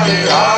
Krishna,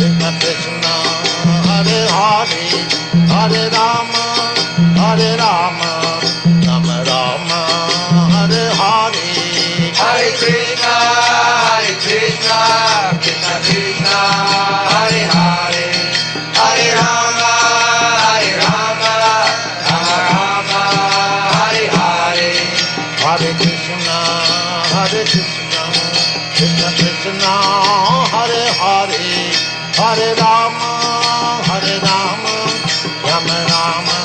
Krishna Krishna, Hare Rama, Hare Rama, Rama Rama,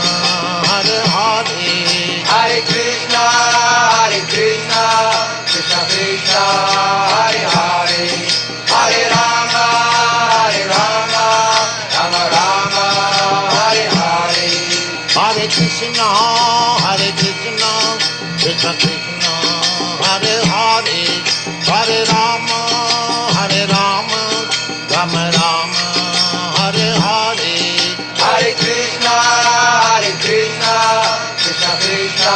Hare Hare. Hare Krishna, Krishna Krishna, Hare Hare. Hare Rama, Rama, Rama Rama, Hare Hare. Hare Krishna, Krishna Krishna, Hare Hare. Hare Rama, Rama, Rama Rama, Hare Hare. Hare Krishna, Krishna Krishna,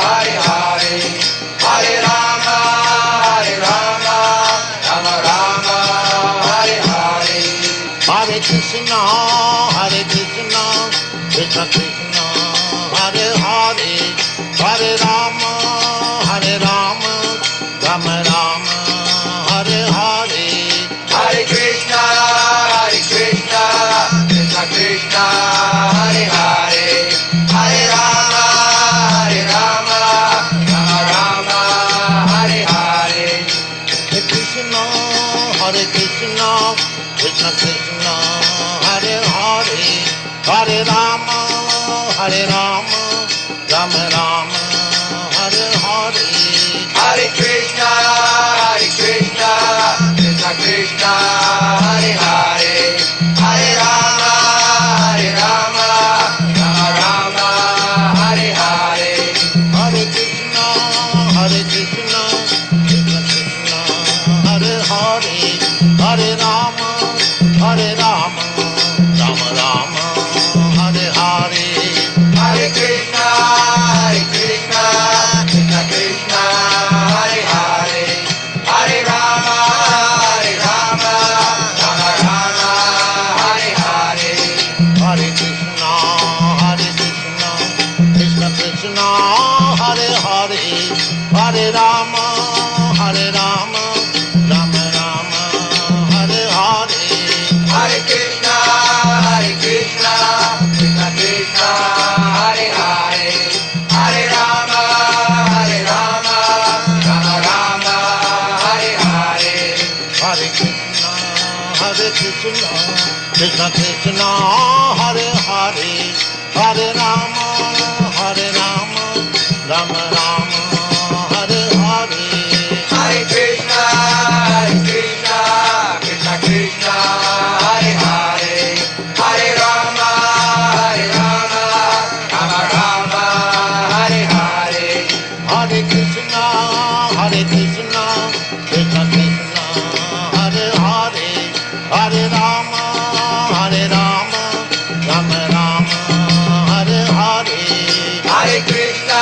Hare Hare. Hare Rama, Rama, Rama Rama, Hare Hare. Hare Krishna, Krishna Krishna, Hare Hare. Hare Rama, Rama, Rama Rama, Hare Hare. Hare Krishna, Krishna Krishna, Hare Hare. Hare Rama, Rama, Rama Rama, Hare Hare. Hare Krishna, Krishna Krishna, Hare Hare. Hare Rama, Rama, Rama Rama, Hare Hare. Hare Krishna, Krishna Krishna, Hare Hare. Hare Rama, Rama, Rama Rama, Hare Hare. Hare Krishna, Krishna Krishna, Hare Hare. Hare Rama, Rama, Rama Rama, Hare Hare. Hare Krishna, Krishna Krishna, Hare Hare. Hare Rama, Rama, Rama Rama, Hare Hare. Hare Krishna, Krishna Krishna, Hare Hare. Hare Rama, Rama, Rama Rama, Hare Hare. Hare Krishna, Krishna Krishna, Hare Hare. Hare Rama, Rama, Rama Rama, Hare Hare. Hare Krishna, Krishna Krishna, Hare Hare. Hare Rama, Rama, Rama Rama, Hare Hare. Hare Krishna, Krishna Krishna, Hare Hare. Hare Rama, Rama, Rama Rama, Hare Hare. Hare Krishna, Krishna Krishna, Hare Hare. Hare Rama, Rama, Rama Rama, Hare Hare. Hare Krishna,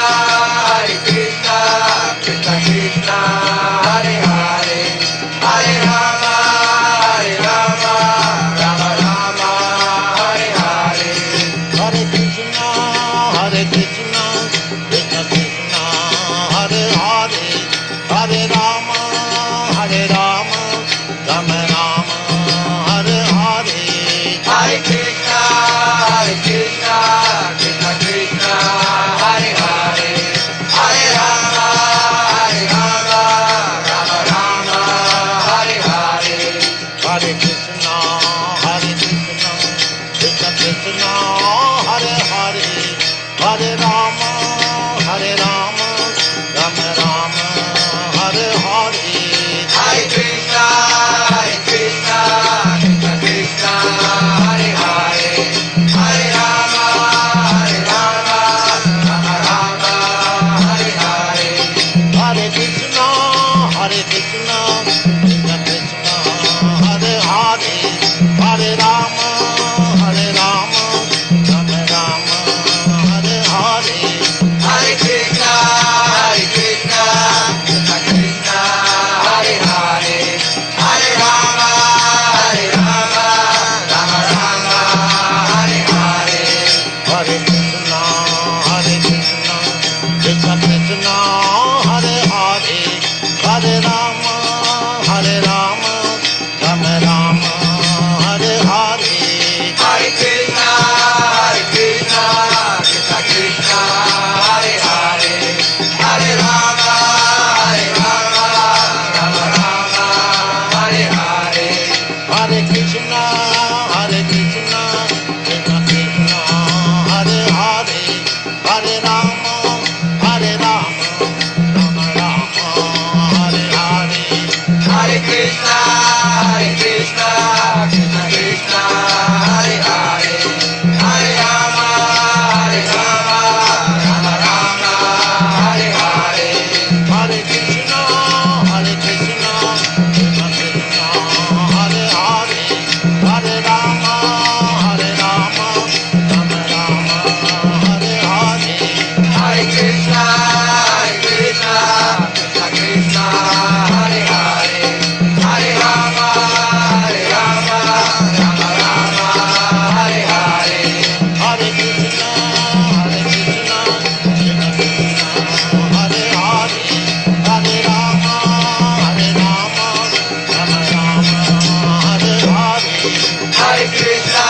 Hare Krishna,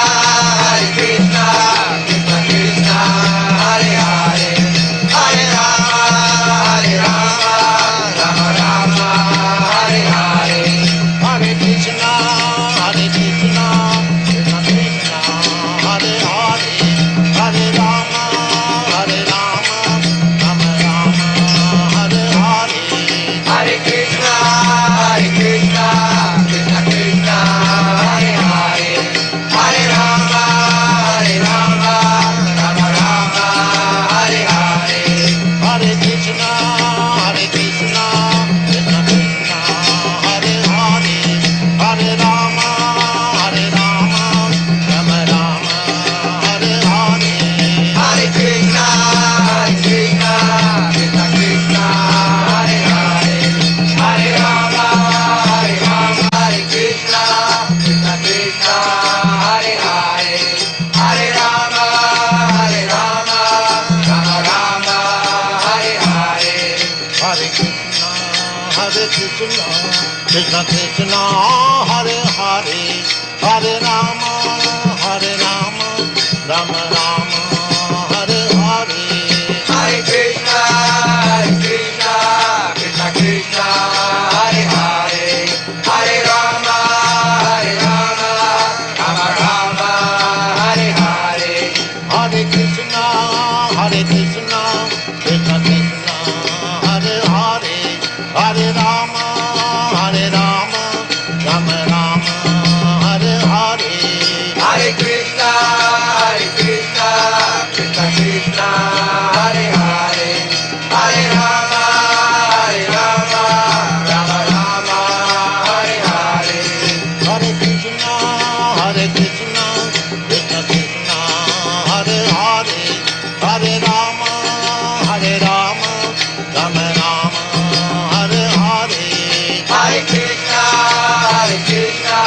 Krishna Krishna, Hare Hare, Hare Rama, Rama Rama, Hare Hare. Hare Krishna, Krishna Krishna, Hare Hare, Hare Rama, Rama Rama, Hare Hare. Hare Krishna, Krishna Krishna Krishna, Hare Hare, Hare Rama, Rama Rama, Hare Hare. Hare Krishna, Krishna Krishna, Hare Hare, Hare Rama, Rama Rama, Hare Hare. Hare Krishna, Krishna Krishna Krishna, Hare Hare, Hare Rama, Hare Krishna, Krishna Krishna, Hare Hare, Hare Rama, Rama Rama, Hare Hare. Hare Krishna, Krishna Krishna, Hare Hare, Hare Rama, Rama Rama, Hare Hare. Hare Krishna, Krishna Krishna Krishna, Hare Hare, Hare Rama, Rama Rama, Hare Hare. Hare Krishna, Krishna Krishna, Hare Hare, Hare Rama, Rama Rama, Hare Hare. Hare Krishna, Krishna Krishna Krishna, Hare Hare, Hare Rama, Rama Rama, Hare Hare. Hare Krishna, Krishna Krishna, Hare Hare, Hare Rama, Rama Rama, Hare Hare. Hare Krishna, Krishna Krishna Krishna, Hare Hare, Hare Rama, Rama Rama, Hare Hare. Hare Krishna,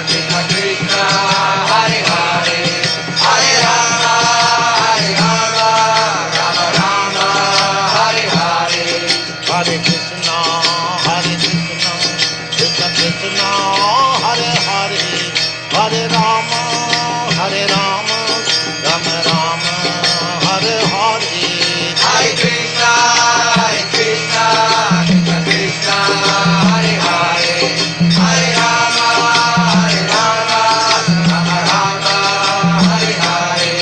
Krishna Krishna, Hare Hare, Hare Rama, Rama Rama, Hare Hare. Hare Krishna, Krishna Krishna Krishna, Hare Hare, Hare Rama, Rama Rama, Hare Hare. Hare Krishna, Krishna Krishna, Hare Hare, Hare Rama, Rama Rama, Hare Hare.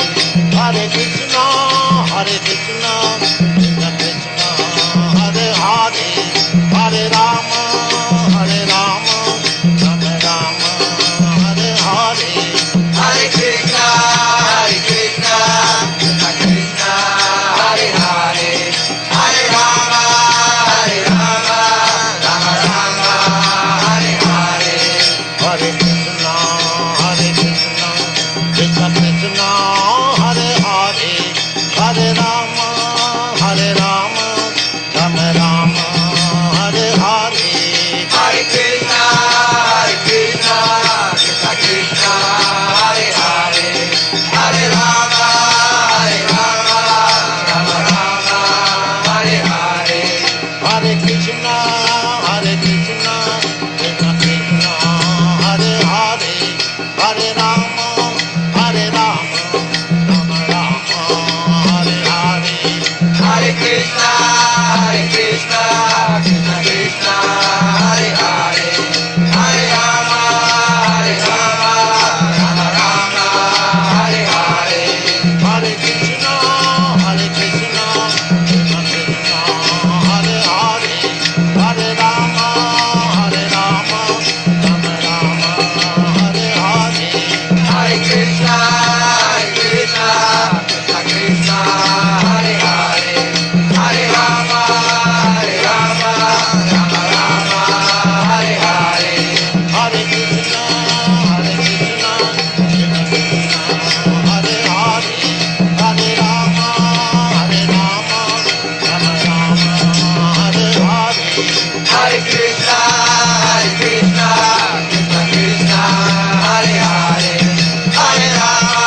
Hare Krishna, Krishna Krishna Krishna, Hare Hare, Hare Rama, Rama Rama, Hare Hare. Hare Krishna, Krishna Krishna, Hare Hare, Hare Rama, Rama Rama, Hare Hare. Hare Krishna, Krishna Krishna Krishna, Hare Hare, Hare Rama, Rama Rama, Hare Hare. Hare Krishna, Krishna Krishna, Hare Hare, Hare Rama, Rama Rama, Hare Hare. Hare Krishna, Krishna Krishna Krishna, Hare Hare, Hare Rama, Rama Rama, Hare Hare. Hare Krishna, Krishna Krishna, Hare Hare, Hare Rama, Rama Rama, Hare Hare. Hare Krishna, Krishna Krishna Krishna, Hare Hare, Hare Rama, Rama Rama, Hare Hare. Hare Krishna, Krishna Krishna, Hare Hare, Hare Rama, Rama Rama, Hare Hare. Hare Krishna, Krishna Krishna Krishna, Hare Hare, Hare Rama,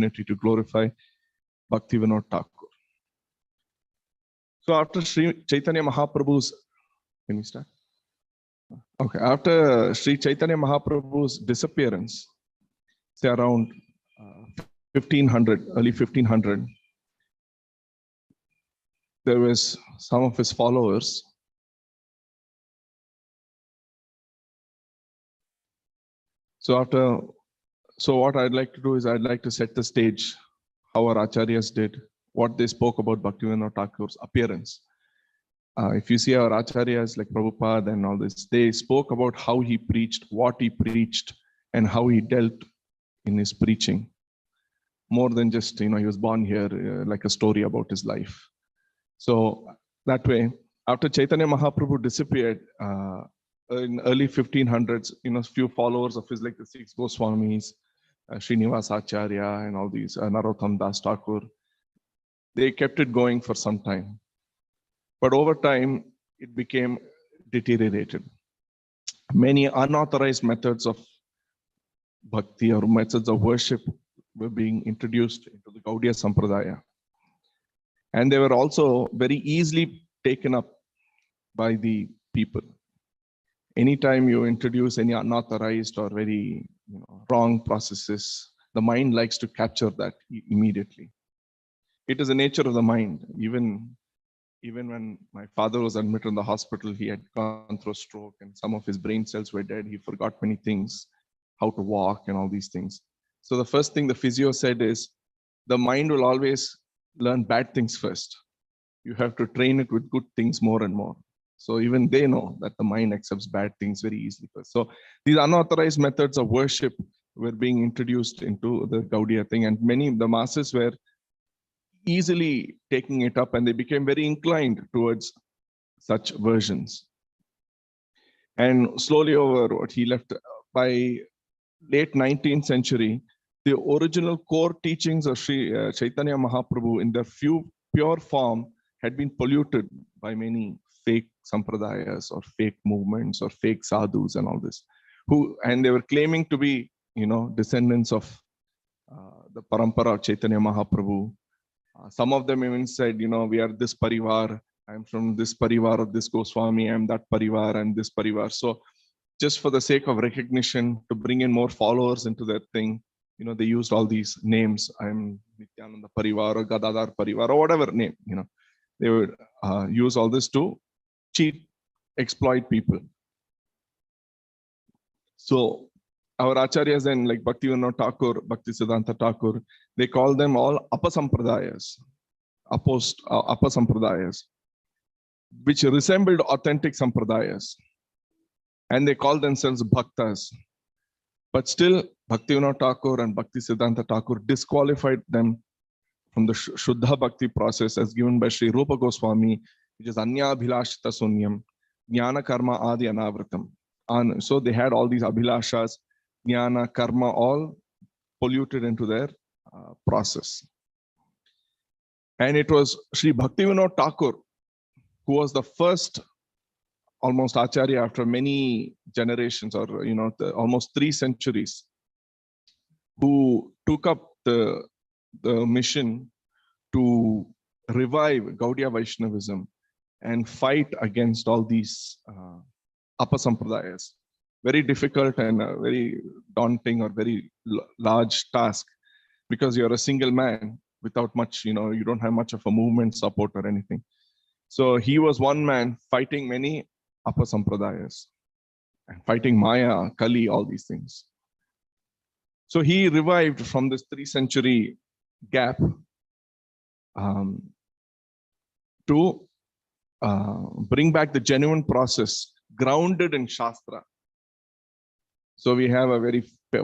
opportunity to glorify Bhakti Vinoda Thakur. So after Sri Chaitanya Mahaprabhu's, can we start? Okay, after Sri Chaitanya Mahaprabhu's disappearance, say around 1500, early 1500, there was some of his followers. So what I'd like to do is I'd like to set the stage, how our acharyas did, what they spoke about Bhakti Vinoda Thakur's appearance. If you see our acharyas like Prabhupada and all this, they spoke about how he preached, what he preached, and how he dealt in his preaching. More than just, he was born here, like a story about his life. So that way, after Chaitanya Mahaprabhu disappeared in early 1500s, few followers of his, like the 6 Goswamis, Srinivas Acharya and all these, Narottam Das Thakur, they kept it going for some time. But over time, it became deteriorated. Many unauthorized methods of bhakti or methods of worship were being introduced into the Gaudiya Sampradaya. And they were also very easily taken up by the people. Anytime you introduce any unauthorized or very wrong processes, the mind likes to capture that immediately. It is the nature of the mind. Even when my father was admitted in the hospital, he had gone through a stroke and some of his brain cells were dead. He forgot many things, how to walk and all these things. So the first thing the physio said is, the mind will always learn bad things first. You have to train it with good things more and more. So even they know that the mind accepts bad things very easily first. So these unauthorized methods of worship were being introduced into the Gaudiya thing, and the masses were easily taking it up, and they became very inclined towards such versions. And slowly over what he left, by late 19th century, the original core teachings of Sri Chaitanya Mahaprabhu in their pure form had been polluted by many fake sampradayas or fake movements or fake sadhus and all this, and they were claiming to be, descendants of the parampara of Chaitanya Mahaprabhu. Some of them even said, we are this parivar, I'm from this parivar of this Goswami, I'm that parivar and this parivar. So just for the sake of recognition, to bring in more followers into their thing, they used all these names. I'm Nityananda Parivar or Gadadhar Parivar or whatever name, they would use all this to cheat, exploit people. So our acharyas then, like Bhakti Vinoda Thakur, Bhakti Siddhanta Thakur, they call them all apasampradayas, apasampradayas, which resembled authentic sampradayas. And they call themselves bhaktas. But still, Bhakti Vinoda Thakur and Bhakti Siddhanta Thakur disqualified them from the Shuddha Bhakti process as given by Sri Rupa Goswami, which is Anya Abhilashita Sunyam, Jnana Karma Adi Anavritam. And so they had all these Abhilashas, Jnana, Karma, all polluted into their process. And it was Sri Bhakti Vinoda Thakur who was the first almost acharya after many generations, or almost 3 centuries, who took up the mission to revive Gaudiya Vaishnavism and fight against all these apasampradayas. Very difficult and very daunting or very large task, because you're a single man without much, you don't have much of a movement support or anything. So he was one man fighting many apasampradayas and fighting Maya, Kali, all these things. So he revived from this 3-century gap to bring back the genuine process grounded in Shastra. So we have a very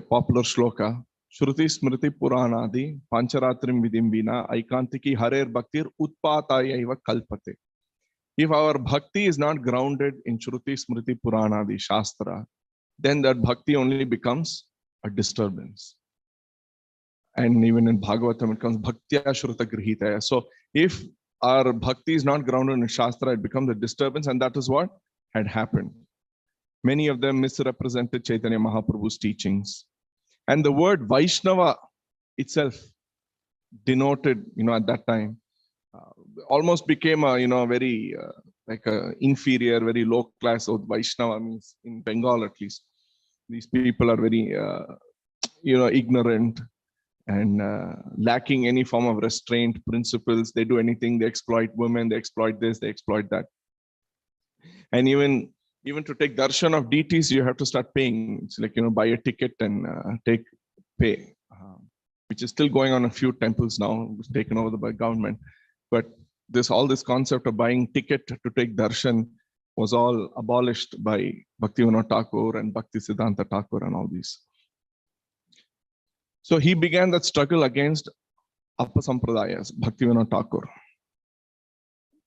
popular shloka, Shruti Smriti Puranadi Pancharatrim Vidimbina Aikantiki Harer Bhaktir Utpataya Eva Kalpate. If our bhakti is not grounded in Shruti Smriti Puranadi Shastra, then that bhakti only becomes a disturbance. And even in Bhagavatam, it comes Bhaktya Shruta Grihitaya. So if our bhakti is not grounded in Shastra, it becomes a disturbance, and that is what had happened. Many of them misrepresented Chaitanya Mahaprabhu's teachings. And the word Vaishnava itself denoted, at that time, almost became a, very like a inferior, very low class of Vaishnava, means in Bengal at least. These people are very, ignorant and lacking any form of restraint principles. They do anything, they exploit women, they exploit this, they exploit that. And even to take darshan of deities, you have to start paying. It's like, buy a ticket and pay, which is still going on a few temples now, taken over by government. But all this concept of buying ticket to take darshan was all abolished by Bhakti Vinoda Thakur and Bhakti Siddhanta Thakur and all these. So he began that struggle against Appasampradayas, Bhakti Vinoda Thakur,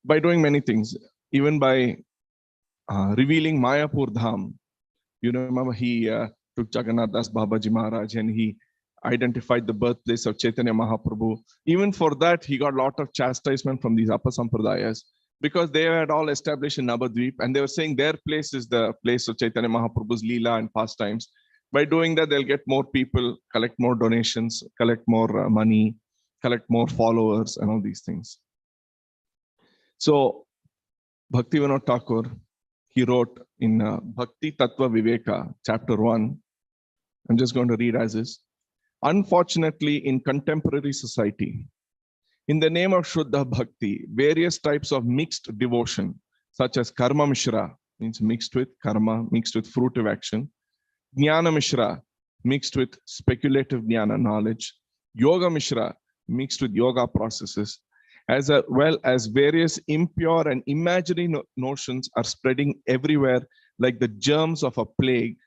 by doing many things, even by revealing Mayapur Dham. You remember he took Jagannath Das Babaji Maharaj and he identified the birthplace of Chaitanya Mahaprabhu. Even for that, he got a lot of chastisement from these Appasampradayas, because they had all established in Navadvip and they were saying their place is the place of Chaitanya Mahaprabhu's Leela and pastimes. By doing that, they'll get more people, collect more donations, collect more money, collect more followers and all these things. So Bhakti Vinoda Thakur, he wrote in Bhakti Tattva Viveka, chapter 1. I'm just going to read as is. Unfortunately, in contemporary society, in the name of Shuddha Bhakti, various types of mixed devotion, such as Karma Mishra, means mixed with karma, mixed with fruitive action, Jnana Mishra, mixed with speculative jnana knowledge, Yoga Mishra, mixed with yoga processes, as well as various impure and imaginary notions are spreading everywhere like the germs of a plague.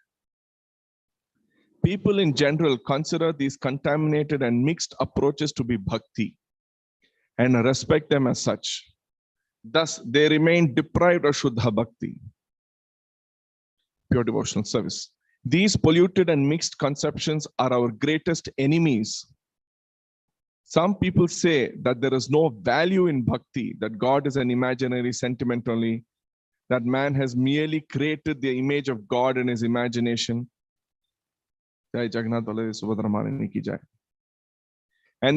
People in general consider these contaminated and mixed approaches to be bhakti and respect them as such. Thus, they remain deprived of Shuddha Bhakti, pure devotional service. These polluted and mixed conceptions are our greatest enemies. Some people say that there is no value in bhakti, that God is an imaginary sentiment only, that man has merely created the image of God in his imagination. And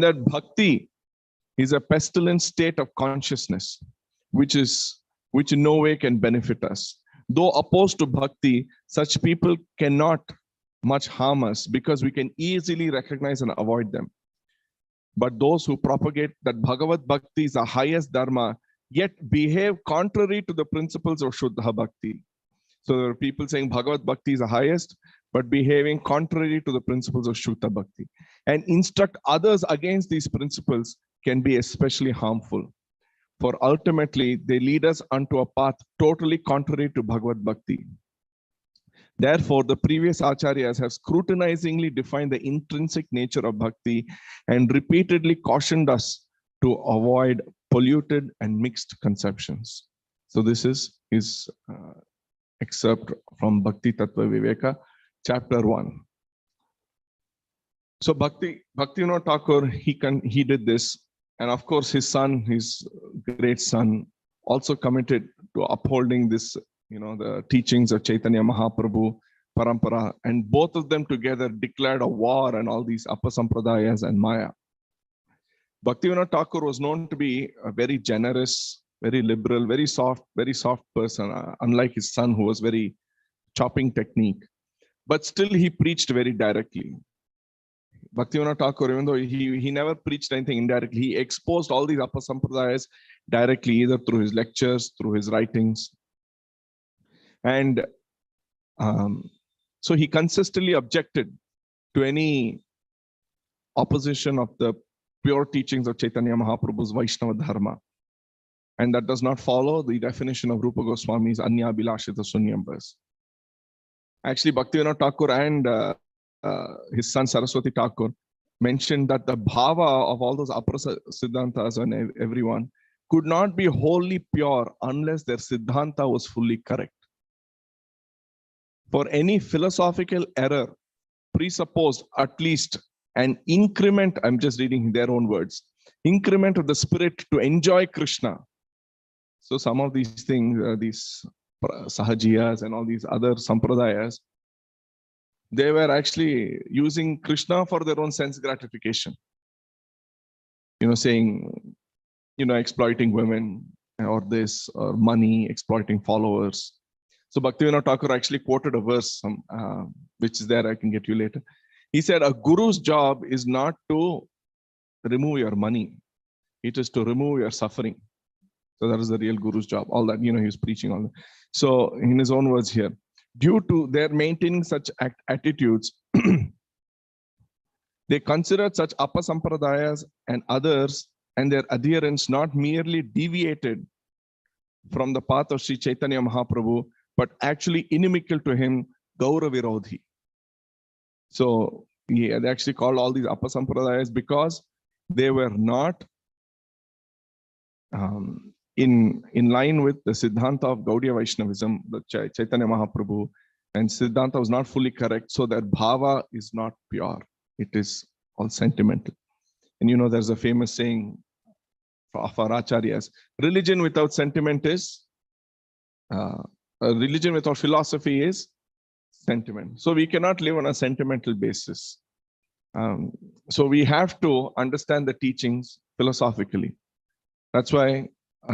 that bhakti is a pestilent state of consciousness, which in no way can benefit us. Though opposed to bhakti, such people cannot much harm us because we can easily recognize and avoid them. But those who propagate that Bhagavad Bhakti is the highest dharma, yet behave contrary to the principles of Shuddha Bhakti. So there are people saying Bhagavad Bhakti is the highest, but behaving contrary to the principles of Shuddha Bhakti, and instruct others against these principles can be especially harmful. For ultimately, they lead us onto a path totally contrary to Bhagavad Bhakti. Therefore, the previous acharyas have scrutinizingly defined the intrinsic nature of bhakti and repeatedly cautioned us to avoid polluted and mixed conceptions. So this is his excerpt from Bhakti Tattva Viveka, chapter 1. So Bhakti Vinoda Thakur, he did this. And of course, his son, his great son, also committed to upholding this, the teachings of Chaitanya Mahaprabhu, Parampara, and both of them together declared a war on all these Appasampradayas and Maya. Bhakti Vinoda Thakur was known to be a very generous, very liberal, very soft person, unlike his son who was very chopping technique. But still he preached very directly. Bhakti Vinoda Thakur, even though he never preached anything indirectly, he exposed all these Appasampradayas directly, either through his lectures, through his writings. And so he consistently objected to any opposition of the pure teachings of Chaitanya Mahaprabhu's Vaishnava Dharma. And that does not follow the definition of Rupa Goswami's Anya Bilashita Sunyam verse. Actually, Bhakti Vinoda Thakur and his son Saraswati Thakur mentioned that the bhava of all those Apara Siddhantas and everyone could not be wholly pure unless their Siddhanta was fully correct. For any philosophical error presupposed at least an increment, I'm just reading their own words, increment of the spirit to enjoy Krishna. So some of these things, these Sahajiyas and all these other Sampradayas, they were actually using Krishna for their own sense gratification. saying, exploiting women or this or money, exploiting followers. So Bhaktivinoda Thakur actually quoted a verse, which is there, I can get you later. He said, a guru's job is not to remove your money. It is to remove your suffering. So that is the real guru's job. All that, he was preaching all that. So in his own words here, due to their maintaining such attitudes, they considered such apasampradayas and others and their adherents not merely deviated from the path of Sri Chaitanya Mahaprabhu, but actually inimical to him, Gaura Virodhi. So they actually called all these apasampradayas because they were not in line with the Siddhanta of Gaudiya Vaishnavism, the Chaitanya Mahaprabhu, and Siddhanta was not fully correct, so that bhava is not pure. It is all sentimental. And there's a famous saying of our acharyas, religion without sentiment is, religion without philosophy is sentiment. So we cannot live on a sentimental basis. So we have to understand the teachings philosophically. That's why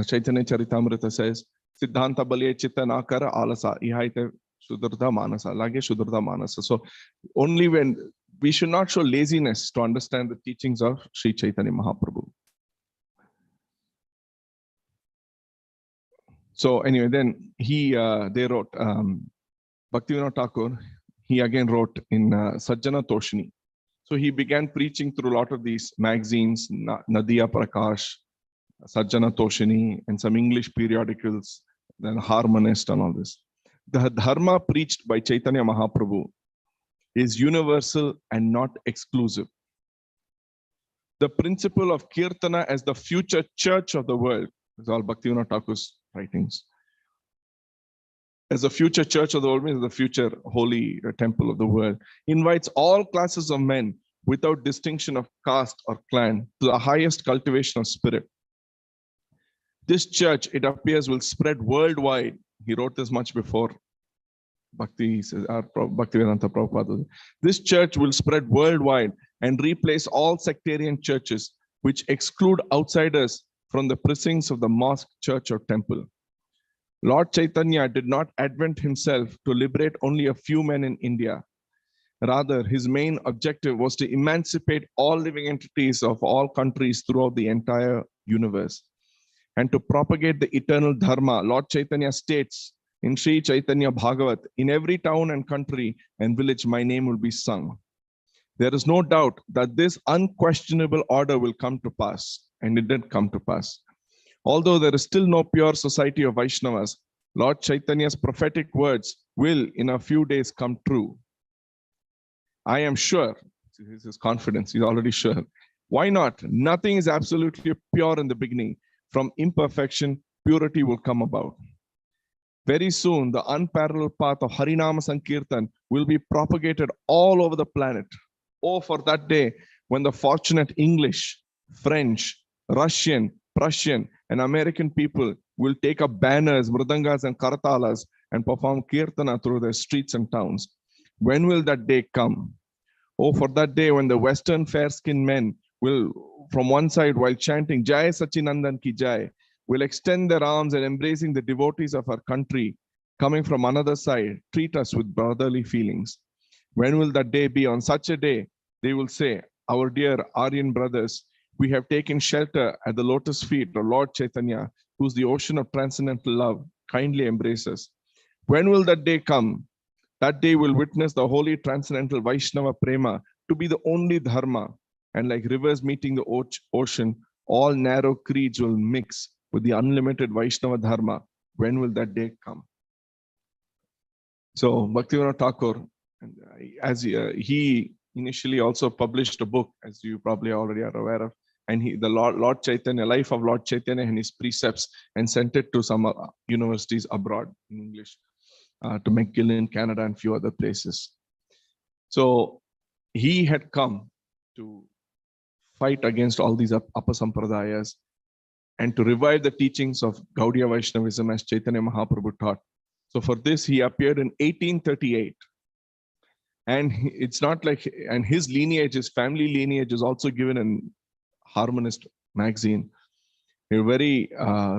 Chaitanya Charitamrita says, Siddhanta balye chitta nakara alasa, ihaite sudurtha manasa, lage sudurtha manasa. So only when we should not show laziness to understand the teachings of Sri Chaitanya Mahaprabhu. So anyway, then they wrote, Bhaktivinoda Thakur, he again wrote in Sajjana Toshini. So he began preaching through a lot of these magazines, Nadia Prakash, Sajjana Toshini, and some English periodicals, then Harmonist and all this. The dharma preached by Chaitanya Mahaprabhu is universal and not exclusive. The principle of Kirtana as the future church of the world, is all Bhaktivinoda Thakur's writings. As a future church of the world means the future holy temple of the world, invites all classes of men without distinction of caste or clan to the highest cultivation of spirit. This church, it appears, will spread worldwide. He wrote this much before Bhaktivedanta Prabhupada. This church will spread worldwide and replace all sectarian churches which exclude outsiders from the precincts of the mosque, church, or temple. Lord Chaitanya did not advent himself to liberate only a few men in India. Rather, his main objective was to emancipate all living entities of all countries throughout the entire universe. And to propagate the eternal dharma, Lord Chaitanya states in Sri Chaitanya Bhagavat, in every town and country and village, my name will be sung. There is no doubt that this unquestionable order will come to pass, and it did come to pass. Although there is still no pure society of Vaishnavas, Lord Chaitanya's prophetic words will in a few days come true. I am sure, this is confidence, he's already sure. Why not? Nothing is absolutely pure in the beginning. From imperfection, purity will come about. Very soon, the unparalleled path of Harinama Sankirtan will be propagated all over the planet. Oh, for that day when the fortunate English, French, Russian, Prussian, and American people will take up banners, mridangas, and kartalas and perform kirtana through their streets and towns. When will that day come? Oh, for that day when the Western fair-skinned men will, from one side, while chanting Jai Sachinandan Ki Jai, will extend their arms and embracing the devotees of our country, coming from another side, treat us with brotherly feelings. When will that day be? On such a day, they will say, our dear Aryan brothers, we have taken shelter at the lotus feet of Lord Chaitanya, who's the ocean of transcendental love, kindly embrace us. When will that day come? That day will witness the holy transcendental Vaishnava Prema to be the only dharma. And like rivers meeting the ocean, all narrow creeds will mix with the unlimited Vaishnava Dharma. When will that day come? So Bhaktivinoda Thakur, as he initially also published a book, as you probably already are aware of, and the Lord Chaitanya, life of Lord Chaitanya and his precepts, and sent it to some universities abroad in English, to McGill in Canada and few other places. So he had come to fight against all these apasampradayas and to revive the teachings of Gaudiya Vaishnavism as Chaitanya Mahaprabhu taught. So for this, he appeared in 1838. And it's not like, and his lineage, his family lineage is also given in Harmonist magazine. They were very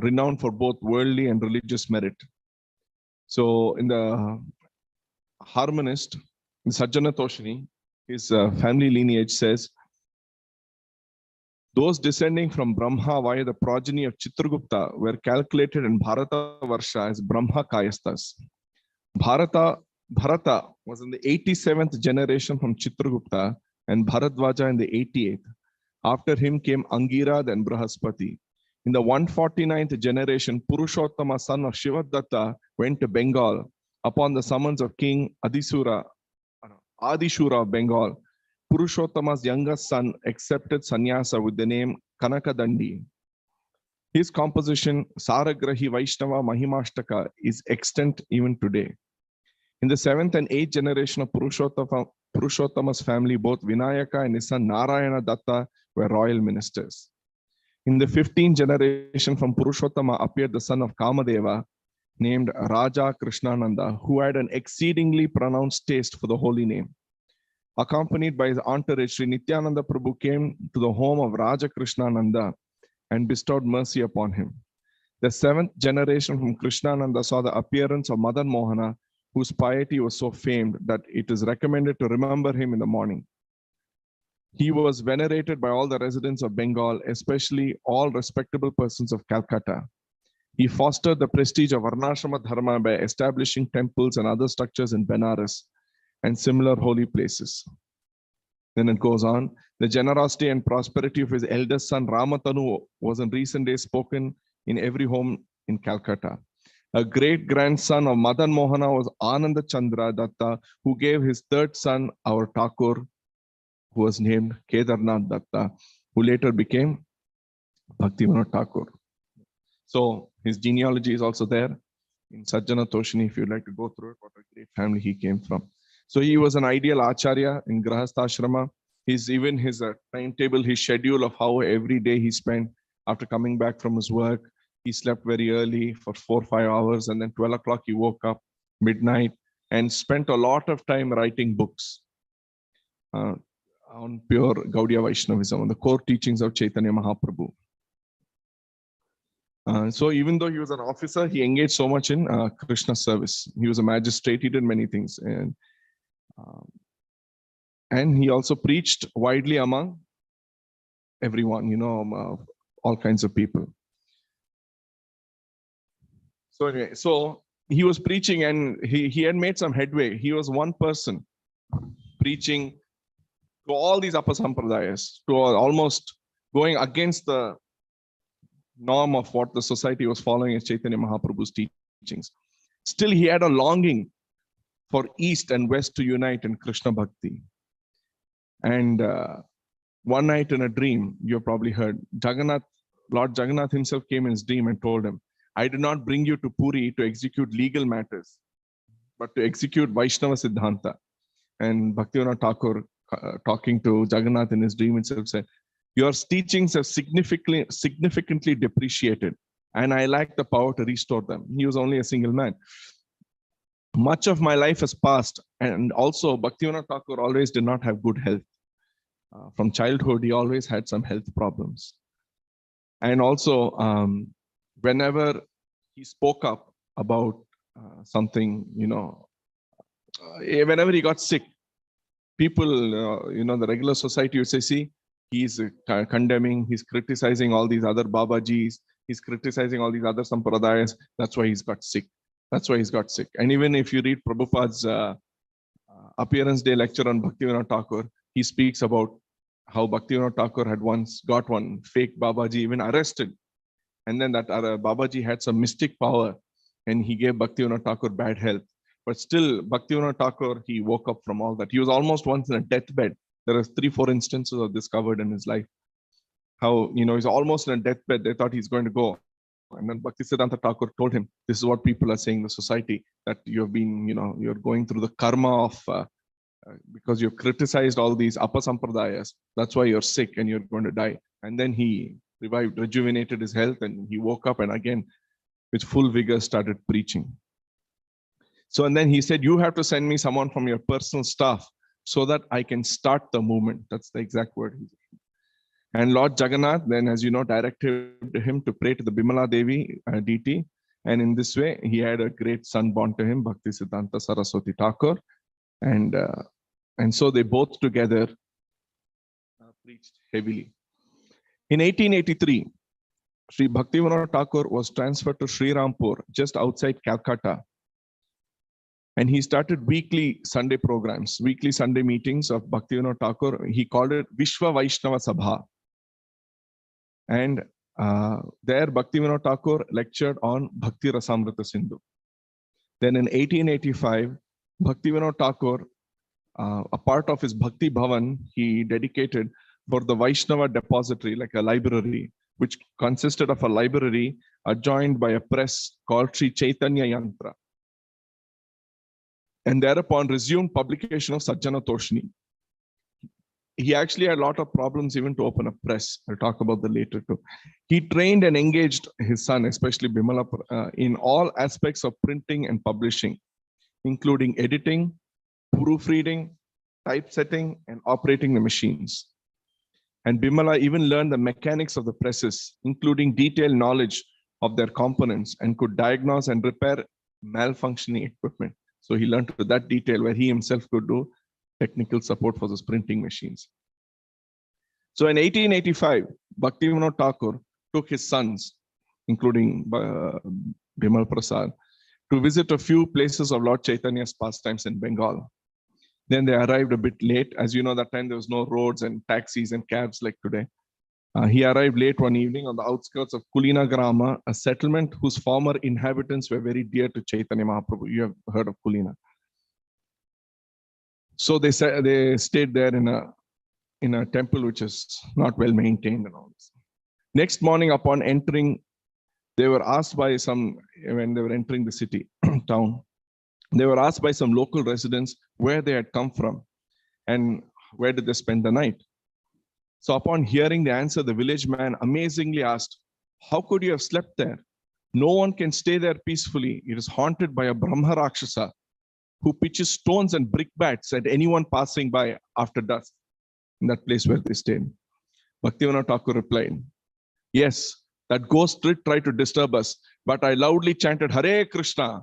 renowned for both worldly and religious merit. So in the harmonist, in Sajjana Toshini, his family lineage says, those descending from Brahma via the progeny of Chitragupta were calculated in Bharata Varsha as Brahma Kayastas. Bharata was in the 87th generation from Chitragupta and Bharadwaja in the 88th. After him came Angira, then Brahaspati. In the 149th generation, Purushottama, son of Shivadatta, went to Bengal upon the summons of King Adishura of Bengal. Purushottama's youngest son accepted sannyasa with the name Kanakadandi. His composition, Saragrahi Vaishnava Mahimashtaka, is extant even today. In the 7th and 8th generation of Purushottama's family, both Vinayaka and his son Narayana Datta were royal ministers. In the 15th generation from Purushottama appeared the son of Kamadeva, named Raja Krishnananda, who had an exceedingly pronounced taste for the holy name. Accompanied by his entourage, Sri Nityananda Prabhu came to the home of Raja Krishnananda and bestowed mercy upon him. The 7th generation from Krishnananda saw the appearance of Madan Mohana, whose piety was so famed that it is recommended to remember him in the morning. He was venerated by all the residents of Bengal, especially all respectable persons of Calcutta. He fostered the prestige of Varnashrama Dharma by establishing temples and other structures in Benares and similar holy places. Then it goes on. The generosity and prosperity of his eldest son Ramatanu was in recent days spoken in every home in Calcutta. A great grandson of Madan Mohana was Ananda Chandra Datta, who gave his third son, our Thakur, who was named Kedarnath Datta, who later became Bhakti Vinoda Thakur. So his genealogy is also there in Sajjana Toshini, if you'd like to go through it, what a great family he came from. So he was an ideal acharya in Grahastha. His timetable, his schedule of how every day he spent after coming back from his work. He slept very early for 4 or 5 hours, and then 12 o'clock he woke up, midnight, and spent a lot of time writing books on pure Gaudiya Vaishnavism, on the core teachings of Chaitanya Mahaprabhu. So even though he was an officer, he engaged so much in Krishna service. He was a magistrate, he did many things. And he also preached widely among everyone, all kinds of people. So anyway, so he was preaching and he had made some headway. He was one person preaching to all these upper sampradayas, to almost going against the norm of what the society was following as Chaitanya Mahaprabhu's teachings. Still, he had a longing for East and West to unite in Krishna Bhakti. And one night in a dream, you've probably heard, Lord Jagannath himself came in his dream and told him, I did not bring you to Puri to execute legal matters, but to execute Vaishnava Siddhanta. And Bhaktivinoda Thakur, talking to Jagannath in his dream himself, said, your teachings have significantly depreciated, and I lack the power to restore them. He was only a single man. Much of my life has passed, and also Bhaktivinoda Thakur always did not have good health. From childhood, he always had some health problems. And also, whenever he spoke up about something, whenever he got sick, people, the regular society would say, see, he's condemning, he's criticizing all these other Babajis, he's criticizing all these other Sampradayas, that's why he's got sick. That's why he's got sick. And even if you read Prabhupada's appearance day lecture on Bhaktivinoda Thakur, he speaks about how Bhaktivinoda Thakur had once got one fake Babaji even arrested. And then that Babaji had some mystic power and he gave Bhaktivinoda Thakur bad health. But still, Bhaktivinoda Thakur, he woke up from all that. He was almost once in a deathbed. There are 3-4 instances of this covered in his life. How, he's almost in a deathbed. They thought he's going to go. And then Bhaktisiddhanta Thakur told him, this is what people are saying in the society, that you have been, you're going through the karma of, because you've criticized all these upper sampradayas. That's why you're sick and you're going to die. And then he revived, rejuvenated his health, and he woke up and again, with full vigor, started preaching. So, and then he said, you have to send me someone from your personal staff so that I can start the movement. That's the exact word. And Lord Jagannath then, as you know, directed him to pray to the Bimala Devi deity. And in this way, he had a great son born to him, Bhakti Siddhanta Saraswati Thakur. And so they both together preached heavily. In 1883, Sri Bhaktivinoda Thakur was transferred to Sri Rampur, just outside Calcutta. And he started weekly Sunday programs, weekly Sunday meetings of Bhaktivinoda Thakur. He called it Vishwa Vaishnava Sabha. And there Bhaktivinoda Thakur lectured on Bhakti Rasamrita Sindhu. Then in 1885, Bhaktivinoda Thakur, a part of his Bhakti Bhavan, he dedicated for the Vaishnava depository, like a library, which consisted of a library adjoined by a press called Sri Chaitanya Yantra. And thereupon resumed publication of Sajjana Toshni. He actually had a lot of problems even to open a press. I'll talk about that later too. He trained and engaged his son, especially Bimala, in all aspects of printing and publishing, including editing, proofreading, typesetting, and operating the machines. And Bimala even learned the mechanics of the presses, including detailed knowledge of their components, and could diagnose and repair malfunctioning equipment. So he learned to that detail where he himself could do technical support for those printing machines. So in 1885, Bhaktivinoda Thakur took his sons, including Bimal Prasad, to visit a few places of Lord Chaitanya's pastimes in Bengal. Then they arrived a bit late. As you know, that time there was no roads and taxis and cabs like today. He arrived late one evening on the outskirts of Kulina Grama, a settlement whose former inhabitants were very dear to Chaitanya Mahaprabhu. You have heard of Kulina. So they stayed there in a temple which is not well maintained and all this. Next morning, upon entering, they were asked by when they were entering the city, town, they were asked by some local residents where they had come from and where did they spend the night. So upon hearing the answer, the village man amazingly asked, "How could you have slept there? No one can stay there peacefully. It is haunted by a Brahma Rakshasa who pitches stones and brickbats at anyone passing by after dusk," in that place where they stayed. Bhaktivinoda Thakur replied, "Yes, that ghost did try to disturb us, but I loudly chanted Hare Krishna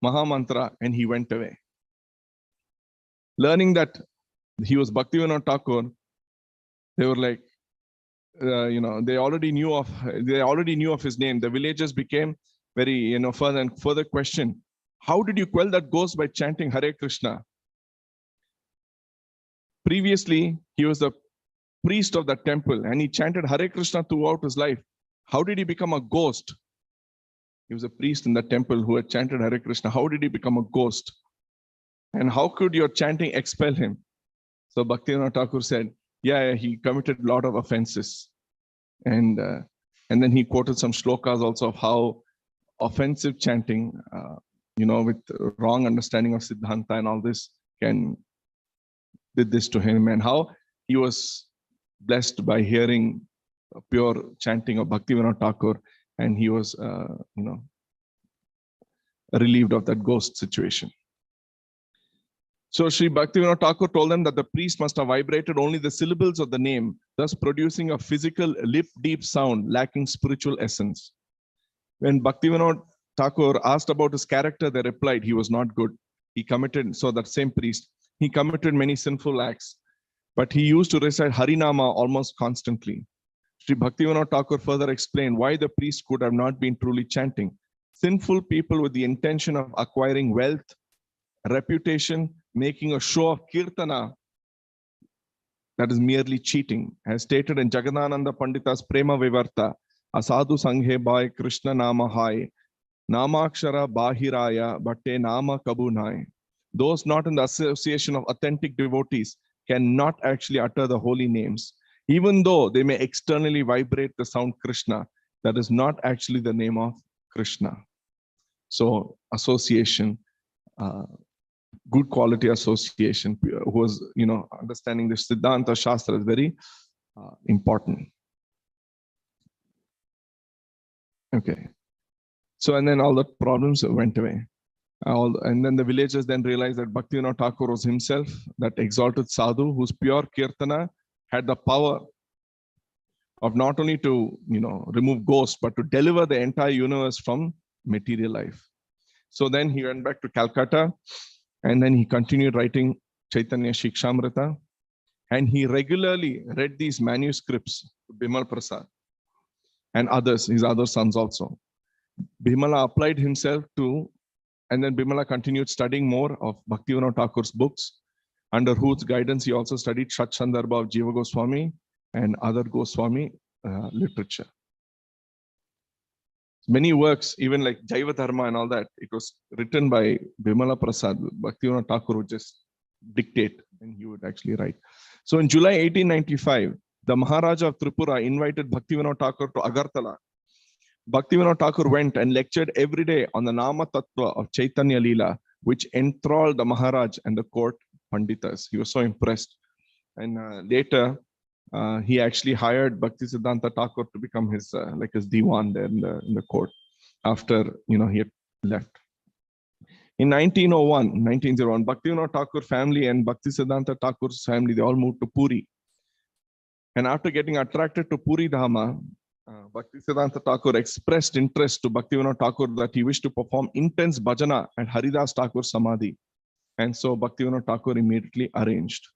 Mahamantra and he went away." Learning that he was Bhaktivinoda Thakur, they were like, they already knew of his name. The villagers became very, further and further question, "How did you quell that ghost by chanting Hare Krishna?" Previously, he was the priest of that temple and he chanted Hare Krishna throughout his life. How did he become a ghost? He was a priest in the temple who had chanted Hare Krishna. How did he become a ghost? And how could your chanting expel him? So Bhaktivinoda Thakur said, yeah, he committed a lot of offenses. And then he quoted some shlokas also of how offensive chanting, with wrong understanding of Siddhanta and all this did this to him, and how he was blessed by hearing pure chanting of Bhaktivinoda Thakur, and he was, relieved of that ghost situation. So Sri Bhaktivinoda Thakur told them that the priest must have vibrated only the syllables of the name, thus producing a physical lip-deep sound lacking spiritual essence. When Bhaktivinoda Thakur asked about his character, they replied he was not good. That same priest, he committed many sinful acts, but he used to recite Harinama almost constantly. Sri Bhaktivinoda Thakur further explained why the priest could have not been truly chanting. Sinful people with the intention of acquiring wealth, reputation, making a show of kirtana, that is merely cheating. As stated in Jagadananda Pandita's Prema Vivarta, Asadu Sanghe Bhai Krishna Nama Hai, Namakshara Bahiraya Bhatte Nama Kabunai. Those not in the association of authentic devotees cannot actually utter the holy names. Even though they may externally vibrate the sound Krishna, that is not actually the name of Krishna. So association, good quality association, who was, understanding the Siddhanta Shastra is very important. Okay. So, and then all the problems went away. And then the villagers then realized that Bhaktivinoda Thakur was himself that exalted sadhu whose pure kirtana had the power of not only to, remove ghosts, but to deliver the entire universe from material life. So then he went back to Calcutta, and then he continued writing Chaitanya Shikshamrita, and he regularly read these manuscripts to Bimal Prasad and others, his other sons also. Bimala applied himself to, and then Bimala continued studying more of Bhaktivinoda Thakur's books, under whose guidance he also studied Shat Sandarbha of Jiva Goswami and other Goswami literature. Many works, even like Jaiva Dharma and all that, it was written by Bimala Prasad. Bhaktivinoda Thakur would just dictate and he would actually write. So in July 1895, the Maharaja of Tripura invited Bhaktivinoda Thakur to Agartala. Bhaktivinoda Thakur went and lectured every day on the Nama Tattva of Chaitanya Leela, which enthralled the Maharaj and the court Panditas. He was so impressed. And later, he actually hired Bhaktisiddhanta Thakur to become his his diwan there in the court after he had left. In 1901, Bhaktivinoda Thakur family and Bhaktisiddhanta Thakur's family, they all moved to Puri. And after getting attracted to Puri Dhama, Bhaktisiddhanta Thakur expressed interest to Bhaktivinoda Thakur that he wished to perform intense bhajana at Haridas Thakur's Samadhi. And so Bhaktivinoda Thakur immediately arranged.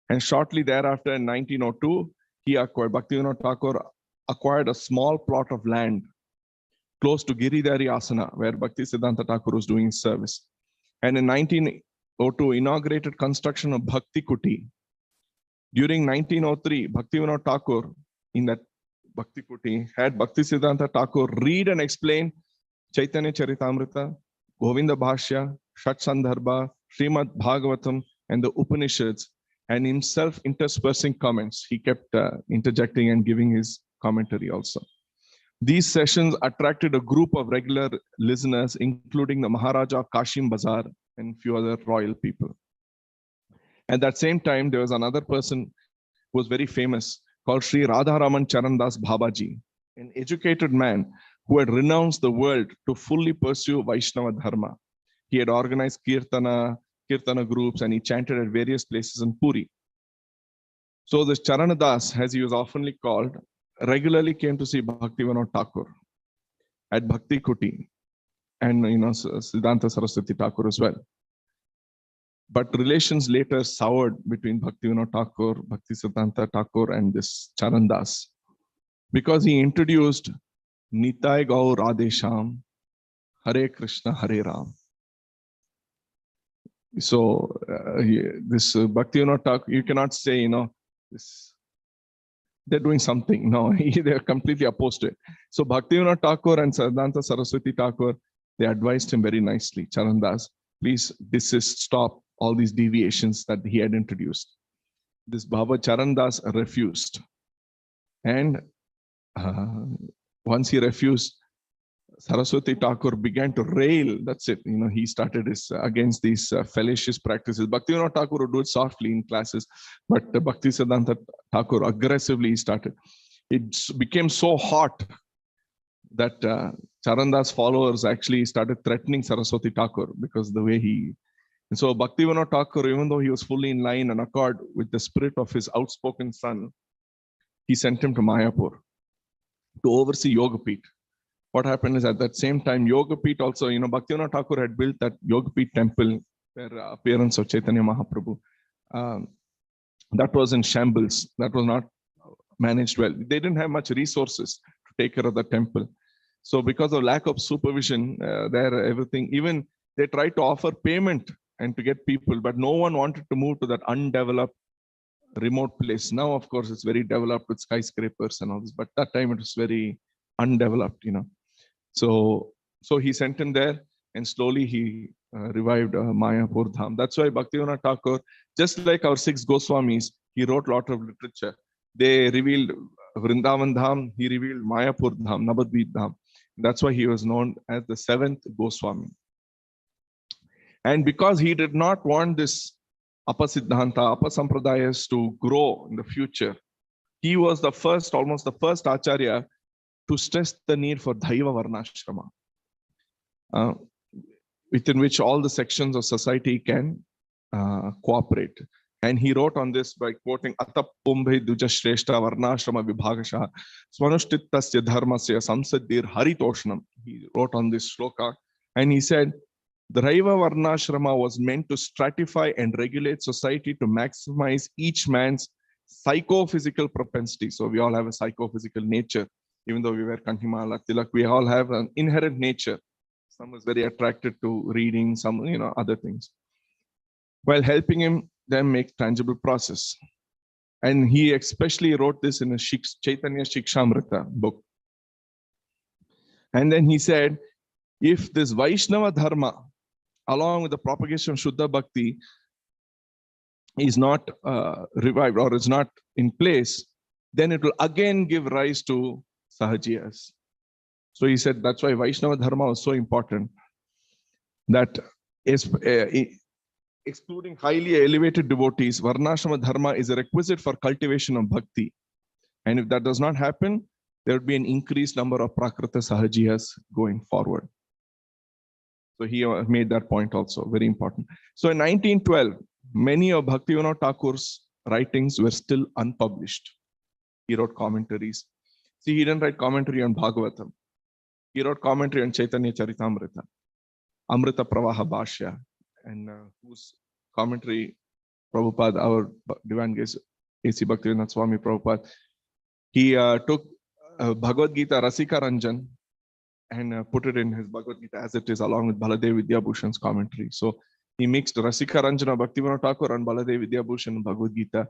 And shortly thereafter, in 1902, Bhaktivinoda Thakur acquired a small plot of land close to Giridhari Asana, where Bhaktisiddhanta Thakur was doing his service. And in 1902, inaugurated construction of Bhakti Kuti. During 1903, Bhaktivinoda Thakur, in that Bhakti Kuti, had Bhaktisiddhanta Thakur read and explain Chaitanya Charitamrita, Govinda Bhashya, Shat Sandarbha, Srimad Bhagavatam, and the Upanishads, and himself interspersing comments. He kept interjecting and giving his commentary also. These sessions attracted a group of regular listeners, including the Maharaja of Kashim Bazar and a few other royal people. At that same time, there was another person who was very famous called Sri Radharamana Charandas Babaji, an educated man who had renounced the world to fully pursue Vaishnava Dharma. He had organized Kirtana groups, and he chanted at various places in Puri. So this Charanadas, as he was oftenly called, regularly came to see Bhaktivinoda Thakur at Bhakti Kuti, and Siddhanta Saraswati Thakur as well. But relations later soured between Bhaktivinoda Thakur, Bhaktisiddhanta Thakur, and this Charandas, because he introduced Nitai Gaur Radhe Sham, Hare Krishna, Hare Ram. So this Bhaktivinoda Thakur, you cannot say, this, they're doing something. No, they're completely opposed to it. So Bhaktivinoda Thakur and Siddhanta Saraswati Thakur, they advised him very nicely, Charandas, please desist, stop all these deviations that he had introduced. This Baba Charandas refused. And once he refused, Saraswati Thakur began to rail. That's it. He started against these fallacious practices. Bhaktivinoda Thakur would do it softly in classes, but Bhaktisiddhanta Thakur aggressively started. It became so hot that Charandas' followers actually started threatening Saraswati Thakur because the way he. And so Bhaktivinoda Thakur, even though he was fully in line and accord with the spirit of his outspoken son, he sent him to Mayapur to oversee Yogapeeth. What happened is at that same time, Yogapeeth also, Bhaktivinoda Thakur had built that Yogapeeth temple, where appearance of Chaitanya Mahaprabhu. That was in shambles. That was not managed well. They didn't have much resources to take care of the temple. So because of lack of supervision, everything, even they tried to offer payment and to get people, but no one wanted to move to that undeveloped, remote place. Now, of course, it's very developed with skyscrapers and all this, but that time it was very undeveloped, So he sent him there, and slowly he revived Mayapur Dham. That's why Bhaktivinoda Thakur, just like our 6 Goswamis, he wrote a lot of literature. They revealed Vrindavan Dham, he revealed Mayapur Dham, Navadvip Dham. That's why he was known as the 7th Goswami. And because he did not want this Apasiddhanta, Apasampradayas to grow in the future, he was almost the first Acharya to stress the need for Dhaiva Varnashrama, within which all the sections of society can cooperate. And he wrote on this by quoting Atapumbhe Dujashreshta Varnashrama Vibhagasha Swanushtitasya Dharmasya Samsadir Haritoshnam. He wrote on this shloka and he said, the Raiva Varnashrama was meant to stratify and regulate society to maximize each man's psychophysical propensity. So we all have a psychophysical nature. Even though we wear Kanhimala, Tilak, we all have an inherent nature. Some is very attracted to reading, some, other things. While helping them make tangible process. And he especially wrote this in a Chaitanya Shikshamrita book. And then he said, if this Vaishnava Dharma, along with the propagation of Shuddha Bhakti, is not revived or is not in place, then it will again give rise to Sahajiyas. So he said that's why Vaishnava Dharma was so important, that excluding highly elevated devotees, Varnashrama Dharma is a requisite for cultivation of Bhakti. And if that does not happen, there would be an increased number of Prakrita Sahajiyas going forward. So he made that point also, very important. So in 1912, many of Bhakti Vinoda Thakur's writings were still unpublished. He wrote commentaries. See, he didn't write commentary on Bhagavatam. He wrote commentary on Chaitanya Charitamrita, Amrita Pravaha Bhashya, and whose commentary Prabhupada, our Divine Grace A.C. Bhaktivinoda Swami Prabhupada, he took Bhagavad Gita Rasika Ranjan and put it in his Bhagavad Gita as it is, along with Baladev Vidyabhushan's commentary. So he mixed Rasika Ranjana Bhaktivinoda Thakur and Baladev Vidyabhushan Bhagavad Gita.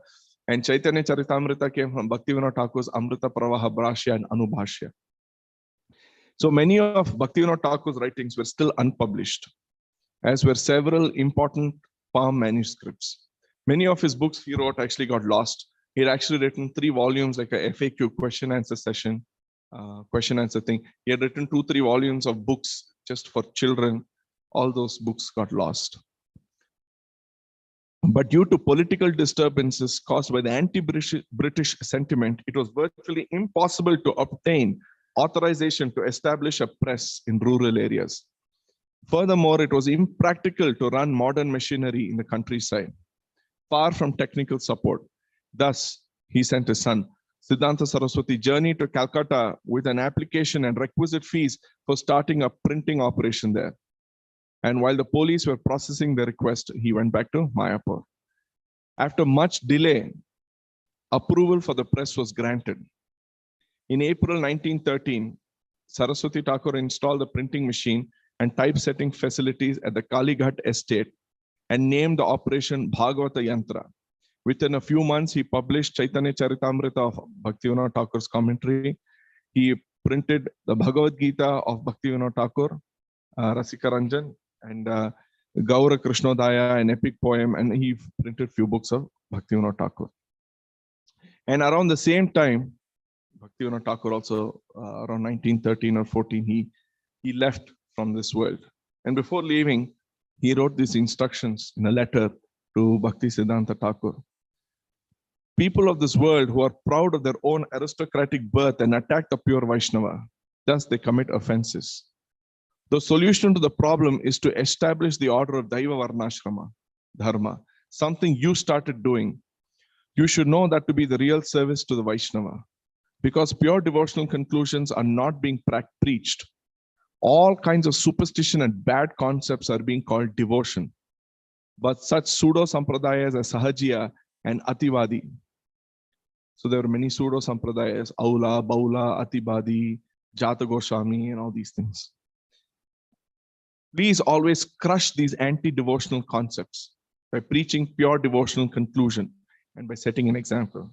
And Chaitanya Charitamrita came from Bhaktivinoda Thakur's Amrita Pravaha Bhashya and Anubhashya. So many of Bhaktivinoda Thakur's writings were still unpublished, as were several important palm manuscripts. Many of his books he wrote actually got lost. He had actually written 3 volumes, like a FAQ question answer session, question answer thing. He had written 2-3 volumes of books just for children. All those books got lost. But due to political disturbances caused by the anti-British sentiment, it was virtually impossible to obtain authorization to establish a press in rural areas. Furthermore, it was impractical to run modern machinery in the countryside, far from technical support. Thus, he sent his son, Siddhanta Saraswati, journey to Calcutta with an application and requisite fees for starting a printing operation there. And while the police were processing the request, he went back to Mayapur. After much delay, approval for the press was granted. In April 1913, Saraswati Thakur installed the printing machine and typesetting facilities at the Kalighat estate and named the operation Bhagavata Yantra. Within a few months, he published Chaitanya Charitamrita of Bhaktivinoda Thakur's commentary. He printed the Bhagavad Gita of Bhaktivinoda Thakur, Rasika Ranjan, and Gaura Krishnodaya, an epic poem, and he printed few books of Bhaktivinoda Thakur. And around the same time, Bhaktivinoda Thakur also, around 1913 or 14, he left from this world. And before leaving, he wrote these instructions in a letter to Bhakti Siddhanta Thakur. People of this world who are proud of their own aristocratic birth and attack the pure Vaishnava, thus they commit offenses. The solution to the problem is to establish the order of Daiva Varnashrama, Dharma, something you started doing. You should know that to be the real service to the Vaishnava, because pure devotional conclusions are not being preached. All kinds of superstition and bad concepts are being called devotion. But such pseudo sampradayas as Sahajiya and Ativadi. So there are many pseudo sampradayas, Aula, Baula, Atibadi, Jata Goswami, and all these things. Please always crush these anti-devotional concepts by preaching pure devotional conclusion and by setting an example.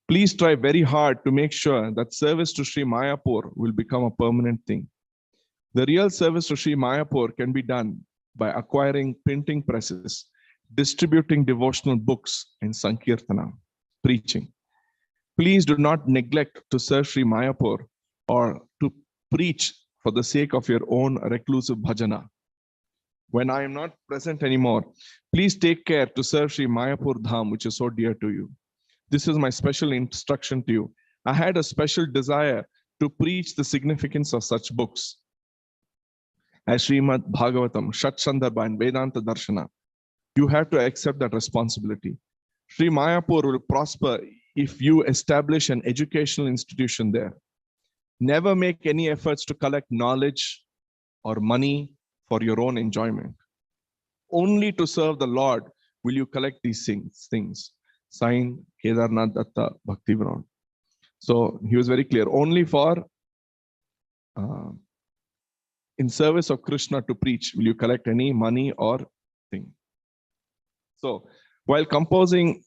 Please try very hard to make sure that service to Sri Mayapur will become a permanent thing. The real service to Sri Mayapur can be done by acquiring printing presses, distributing devotional books, and Sankirtana, preaching. Please do not neglect to serve Sri Mayapur or to preach for the sake of your own reclusive bhajana. When I am not present anymore, please take care to serve Sri Mayapur Dham, which is so dear to you. This is my special instruction to you. I had a special desire to preach the significance of such books as Srimad Bhagavatam, Shat Sandarbha, and Vedanta Darshana. You have to accept that responsibility. Sri Mayapur will prosper if you establish an educational institution there. Never make any efforts to collect knowledge or money for your own enjoyment. Only to serve the Lord will you collect these things. Signed, Kedarnath Datta Bhakti Vinoda. So he was very clear. Only for in service of Krishna to preach will you collect any money or thing. So while composing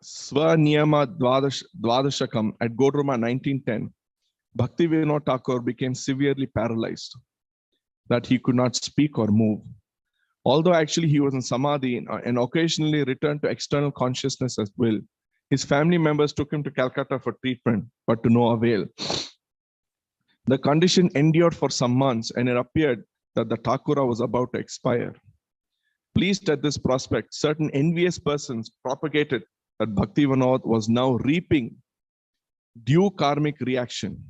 Swaniyama Dwadashakam at Godruma 1910, Bhakti Vinoda Thakur became severely paralyzed, that he could not speak or move. Although actually he was in Samadhi and occasionally returned to external consciousness as well, his family members took him to Calcutta for treatment, but to no avail. The condition endured for some months, and it appeared that the Thakura was about to expire. Pleased at this prospect, certain envious persons propagated that Bhakti Vinoda was now reaping due karmic reaction,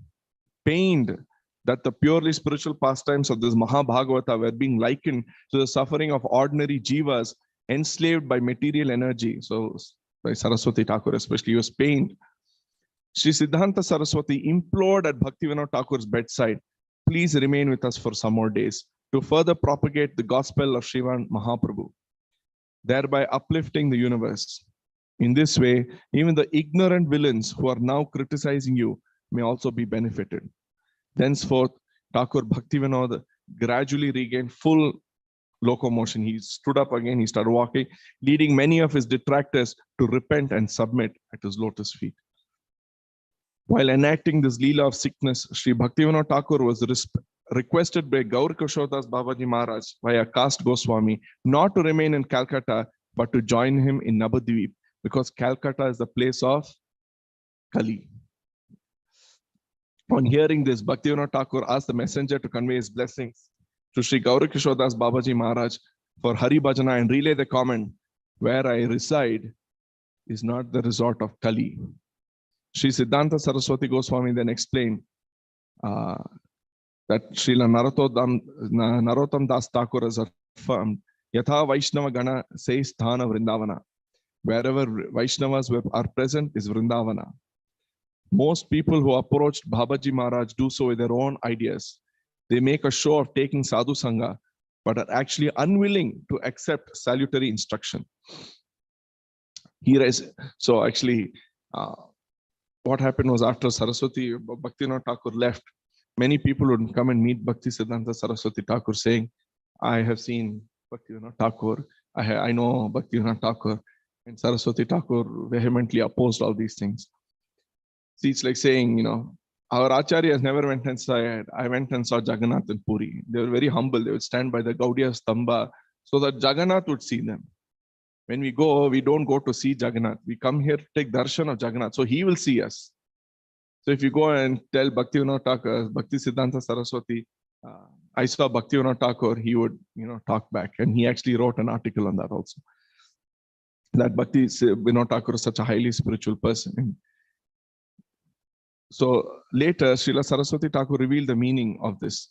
pained that the purely spiritual pastimes of this Mahabhagavata were being likened to the suffering of ordinary jivas enslaved by material energy. So by Saraswati Thakur especially, he was pained. Sri Siddhanta Saraswati implored at Bhakti Vinoda Thakur's bedside, please remain with us for some more days to further propagate the gospel of Srivan Mahaprabhu, thereby uplifting the universe. In this way, even the ignorant villains who are now criticizing you may also be benefited. Thenceforth, Thakur Bhakti Vinoda gradually regained full locomotion. He stood up again, he started walking, leading many of his detractors to repent and submit at his lotus feet. While enacting this Leela of sickness, Sri Bhakti Vinoda Thakur was requested by Gaur Kishodas Babaji Maharaj via Caste Goswami not to remain in Calcutta, but to join him in Nabadvip, because Calcutta is the place of Kali. On hearing this, Bhakti Vinoda Thakur asked the messenger to convey his blessings to Sri Gaur Kishodas Babaji Maharaj for Hari Bhajana and relay the comment, where I reside is not the resort of Kali. Sri Siddhanta Saraswati Goswami then explained that Srila Narottam Das Thakur has affirmed, Yatha Vaishnava Gana says Sthana Vrindavana. Wherever Vaishnavas are present is Vrindavana. Most people who approached Babaji Maharaj do so with their own ideas. They make a show of taking sadhu sangha, but are actually unwilling to accept salutary instruction. So actually, what happened was after Saraswati Bhakti Vinoda Thakur left, many people would come and meet Bhakti Siddhanta Saraswati Thakur saying, I have seen Bhakti Vinoda Thakur, I know Bhakti Vinoda Thakur, and Saraswati Thakur vehemently opposed all these things. See, it's like saying, our acharyas never went and said, I went and saw Jagannath in Puri. They were very humble. They would stand by the Gaudiya Stamba so that Jagannath would see them. When we go, we don't go to see Jagannath. We come here to take darshan of Jagannath. So he will see us. So if you go and tell Bhakti Vinoda Thakur, Bhakti Siddhanta Saraswati, I saw Bhakti Vinoda Thakur, he would, talk back. And he actually wrote an article on that also. That Bhakti Vinoda Thakur is such a highly spiritual person. So later, Srila Saraswati Thakur revealed the meaning of this.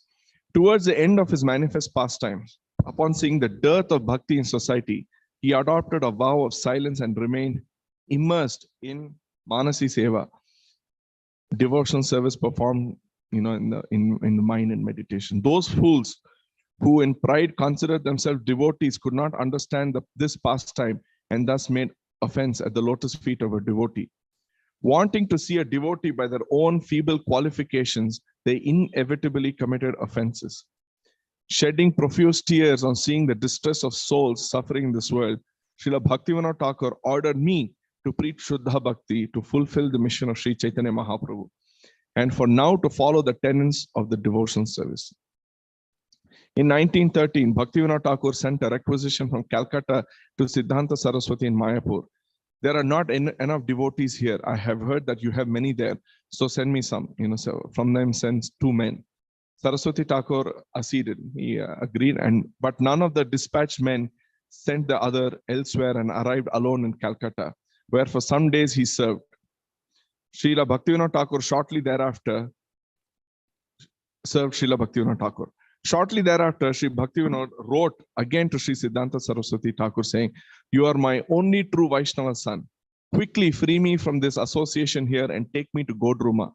Towards the end of his manifest pastimes, upon seeing the dearth of bhakti in society, he adopted a vow of silence and remained immersed in Manasi Seva, devotional service performed, in the mind and meditation. Those fools who in pride considered themselves devotees could not understand this pastime and thus made offense at the lotus feet of a devotee. Wanting to see a devotee by their own feeble qualifications, they inevitably committed offenses. Shedding profuse tears on seeing the distress of souls suffering in this world, Srila Bhakti Vinoda Thakur ordered me to preach Shuddha Bhakti to fulfill the mission of Sri Chaitanya Mahaprabhu, and for now to follow the tenets of the devotional service. In 1913, Bhakti Vinoda Thakur sent a requisition from Calcutta to Siddhanta Saraswati in Mayapur. There are not enough devotees here. I have heard that you have many there. So send me some. So from them sends 2 men. Saraswati Thakur acceded. He agreed. But none of the dispatched men sent the other elsewhere and arrived alone in Calcutta, where for some days he served. Srila Bhakti Vinoda Thakur shortly thereafter served Srila Bhakti Vinoda Thakur. Shortly thereafter, Sri Bhaktivinoda wrote again to Sri Siddhanta Saraswati Thakur saying, "You are my only true Vaishnava son. Quickly free me from this association here and take me to Godruma."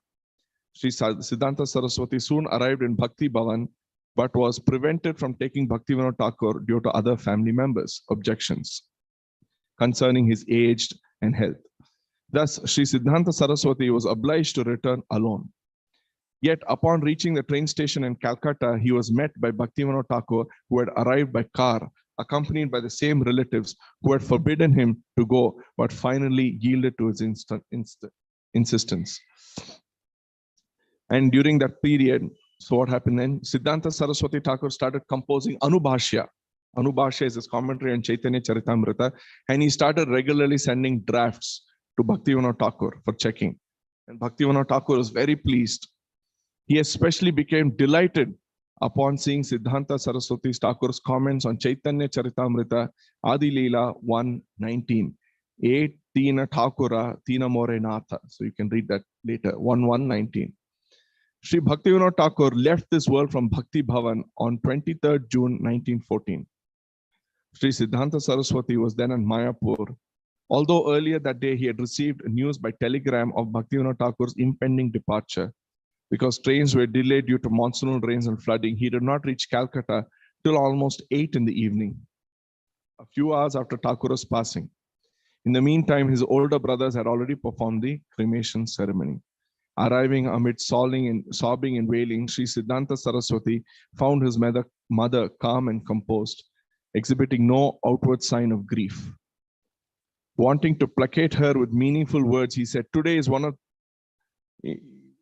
Sri Siddhanta Saraswati soon arrived in Bhakti Bhavan, but was prevented from taking Bhaktivinoda Thakur due to other family members' objections concerning his age and health. Thus, Sri Siddhanta Saraswati was obliged to return alone. Yet, upon reaching the train station in Calcutta, he was met by Bhaktivinoda Thakur, who had arrived by car, accompanied by the same relatives who had forbidden him to go, but finally yielded to his insistence. And during that period, so what happened then? Siddhanta Saraswati Thakur started composing Anubhashya. Anubhashya is his commentary on Chaitanya Charitamrita, and he started regularly sending drafts to Bhaktivinoda Thakur for checking. And Bhaktivinoda Thakur was very pleased. He especially became delighted upon seeing Siddhanta Saraswati Thakur's comments on Chaitanya Charitamrita, Adi Leela 1:19. E Tina Thakura, Tina More Natha. So you can read that later, 1:19. Sri Bhaktivinoda Thakur left this world from Bhakti Bhavan on 23rd June 1914. Sri Siddhanta Saraswati was then in Mayapur. Although earlier that day he had received news by telegram of Bhaktivinoda Thakur's impending departure, because trains were delayed due to monsoonal rains and flooding, he did not reach Calcutta till almost 8 in the evening, a few hours after Thakura's passing. In the meantime, his older brothers had already performed the cremation ceremony. Arriving amid sobbing and wailing, Sri Siddhanta Saraswati found his mother calm and composed, exhibiting no outward sign of grief. Wanting to placate her with meaningful words, he said, "Today is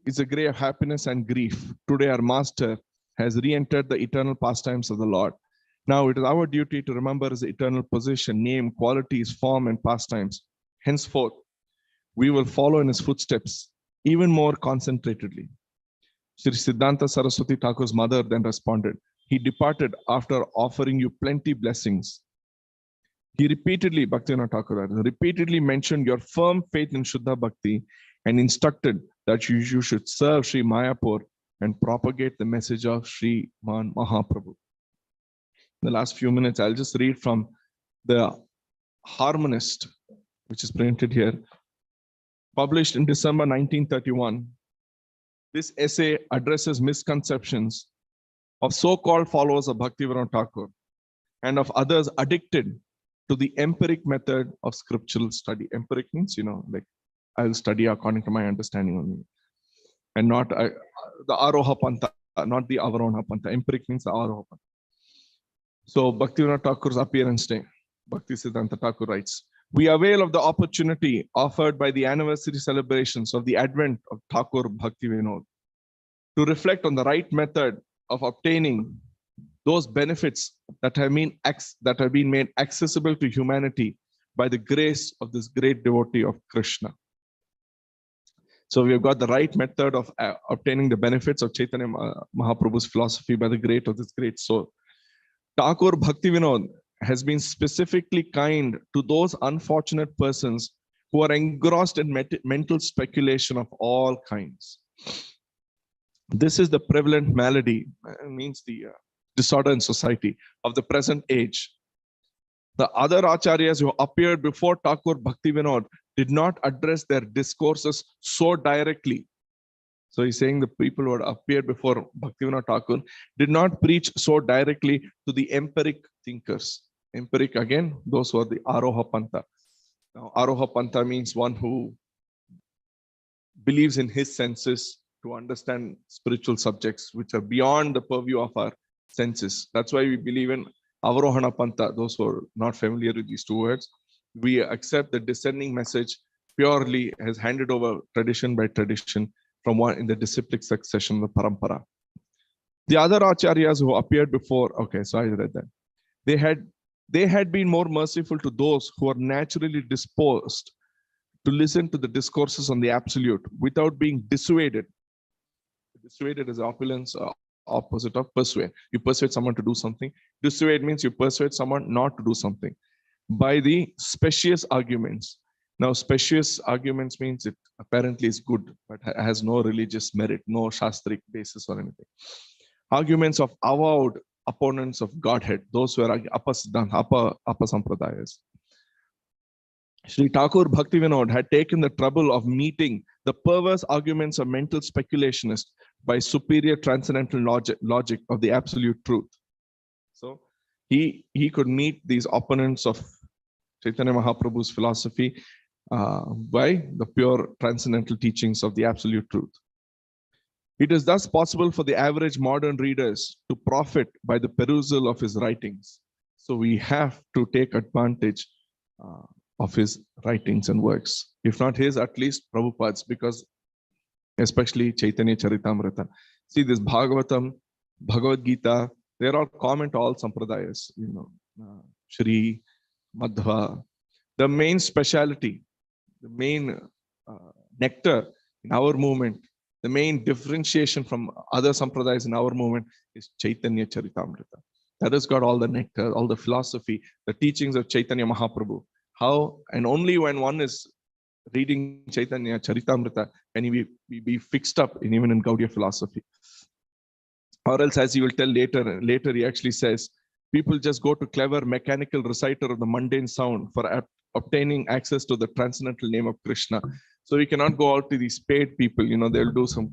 it's a day of happiness and grief. Today our master has re-entered the eternal pastimes of the Lord. Now it is our duty to remember his eternal position, name, qualities, form, and pastimes. Henceforth, we will follow in his footsteps even more concentratedly." Sri Siddhanta Saraswati Thakur's mother then responded, "He departed after offering you plenty blessings." He repeatedly, Bhaktivinoda Thakur repeatedly mentioned your firm faith in Shuddha Bhakti and instructed that you should serve Sri Mayapur and propagate the message of Sri Man Mahaprabhu. In the last few minutes, I'll just read from the Harmonist, which is printed here, published in December 1931. This essay addresses misconceptions of so-called followers of Bhaktivinoda Thakur and of others addicted to the empiric method of scriptural study. Empiric means, like I'll study according to my understanding only, and not the Aroha Pantha, not the Avarona Pantha. Empiric means the Aroha Pantha. So Bhaktivinoda Thakur's appearance day, Bhakti Siddhanta Thakur writes, "We avail of the opportunity offered by the anniversary celebrations of the advent of Thakur Bhaktivinoda to reflect on the right method of obtaining those benefits that have been made accessible to humanity by the grace of this great devotee of Krishna." So we've got the right method of obtaining the benefits of Chaitanya Mahaprabhu's philosophy by the great of this great soul. Thakur Bhaktivinoda has been specifically kind to those unfortunate persons who are engrossed in mental speculation of all kinds. This is the prevalent malady, means the disorder in society of the present age. The other acharyas who appeared before Thakur Bhaktivinoda did not address their discourses so directly. So he's saying the people who had appeared before Bhaktivinoda Thakur did not preach so directly to the empiric thinkers. Empiric, again, those who are the Aroha Pantha. Now, Aroha Pantha means one who believes in his senses to understand spiritual subjects which are beyond the purview of our senses. That's why we believe in Avarohana Pantha. Those who are not familiar with these two words, we accept the descending message purely as handed over tradition by tradition from one in the disciplic succession of the parampara. The other acharyas who appeared before, okay, so I read that. They had been more merciful to those who are naturally disposed to listen to the discourses on the absolute without being dissuaded. Dissuaded is opulence, opposite of persuade. You persuade someone to do something. Dissuade means you persuade someone not to do something by the specious arguments. Now, specious arguments means it apparently is good, but has no religious merit, no shastric basis or anything. arguments of avowed opponents of Godhead, those who are upper sampradayas. Sri Thakur Bhakti Vinod had taken the trouble of meeting the perverse arguments of mental speculationists by superior transcendental logic of the absolute truth. So he could meet these opponents of Chaitanya Mahaprabhu's philosophy by the pure transcendental teachings of the absolute truth. It is thus possible for the average modern readers to profit by the perusal of his writings. So we have to take advantage of his writings and works. If not his, at least Prabhupada's, because especially Chaitanya Charitamrita. See, this Bhagavatam, Bhagavad Gita, they're all common to all sampradayas, Shri, Madhva. The main speciality, the main nectar in our movement, the main differentiation from other sampradayas in our movement is Chaitanya Charitamrita. That has got all the nectar, all the philosophy, the teachings of Chaitanya Mahaprabhu. How and only when one is reading Chaitanya Charitamrita can he be fixed up even in Gaudiya philosophy. Or else, as he will tell later he actually says, people just go to clever mechanical reciter of the mundane sound for obtaining access to the transcendental name of Krishna. So we cannot go out to these paid people, they'll do some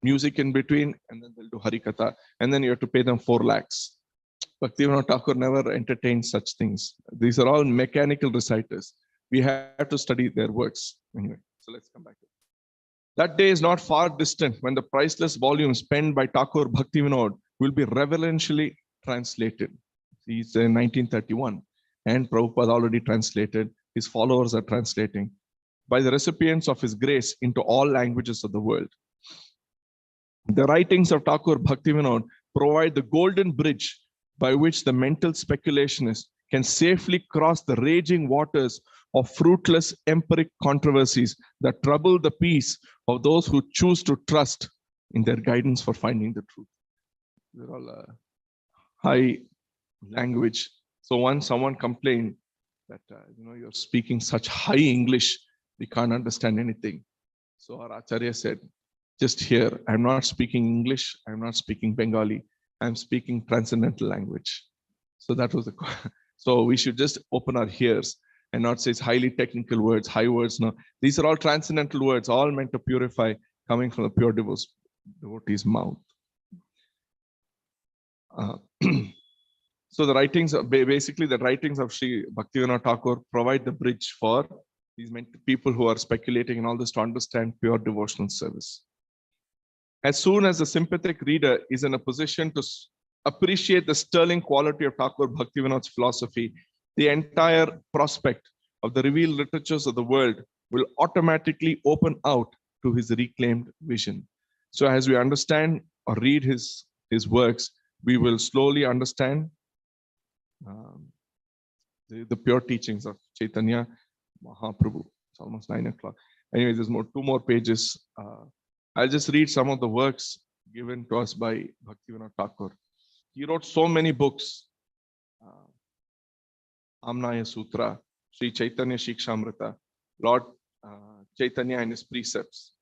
music in between and then they'll do Harikatha and then you have to pay them 4 lakhs. Bhakti Vinod Thakur never entertained such things. These are all mechanical reciters. We have to study their works. Anyway, so let's come back to it. That day is not far distant when the priceless volumes penned by Thakur Bhakti Vinod will be reverentially translated. He's in 1931 and Prabhupada already translated. His followers are translating by the recipients of his grace into all languages of the world. The writings of Thakur Bhakti Vinod provide the golden bridge by which the mental speculationist can safely cross the raging waters of fruitless empiric controversies that trouble the peace of those who choose to trust in their guidance for finding the truth. They're all high language. So once someone complained that you're speaking such high English, we can't understand anything. So our Acharya said, just here, I'm not speaking English, I'm not speaking Bengali, I'm speaking transcendental language. So that was the so we should just open our ears and not say it's highly technical words, high words. No, these are all transcendental words, all meant to purify, coming from the pure devotee's mouth. So the writings, basically the writings of Sri Bhakti Vinod Thakur provide the bridge for these people who are speculating and all this to understand pure devotional service. As soon as the sympathetic reader is in a position to appreciate the sterling quality of Thakur Bhakti Vinod's philosophy, the entire prospect of the revealed literatures of the world will automatically open out to his reclaimed vision. So as we understand or read his works, we will slowly understand the pure teachings of Chaitanya Mahaprabhu. It's almost 9 o'clock. Anyway, there's 2 more pages. I'll just read some of the works given to us by Bhakti Vinod Thakur. He wrote so many books. Amnaya Sutra, Sri Chaitanya Shikshamrita, Lord Chaitanya and his precepts,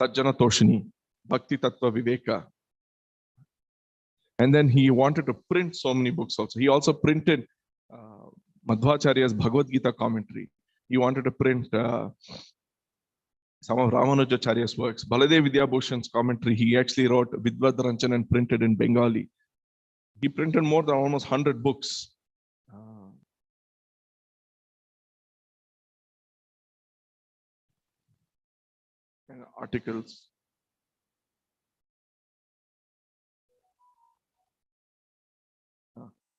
Sajjana Toshini, Bhakti Tattva Viveka. And then he wanted to print so many books also. He also printed Madhvacharya's Bhagavad Gita commentary. He wanted to print some of Ramanujacharya's works. Baladev Vidyabhushan's commentary, he actually wrote Vidvadranjan and printed in Bengali. He printed more than almost 100 books. And articles.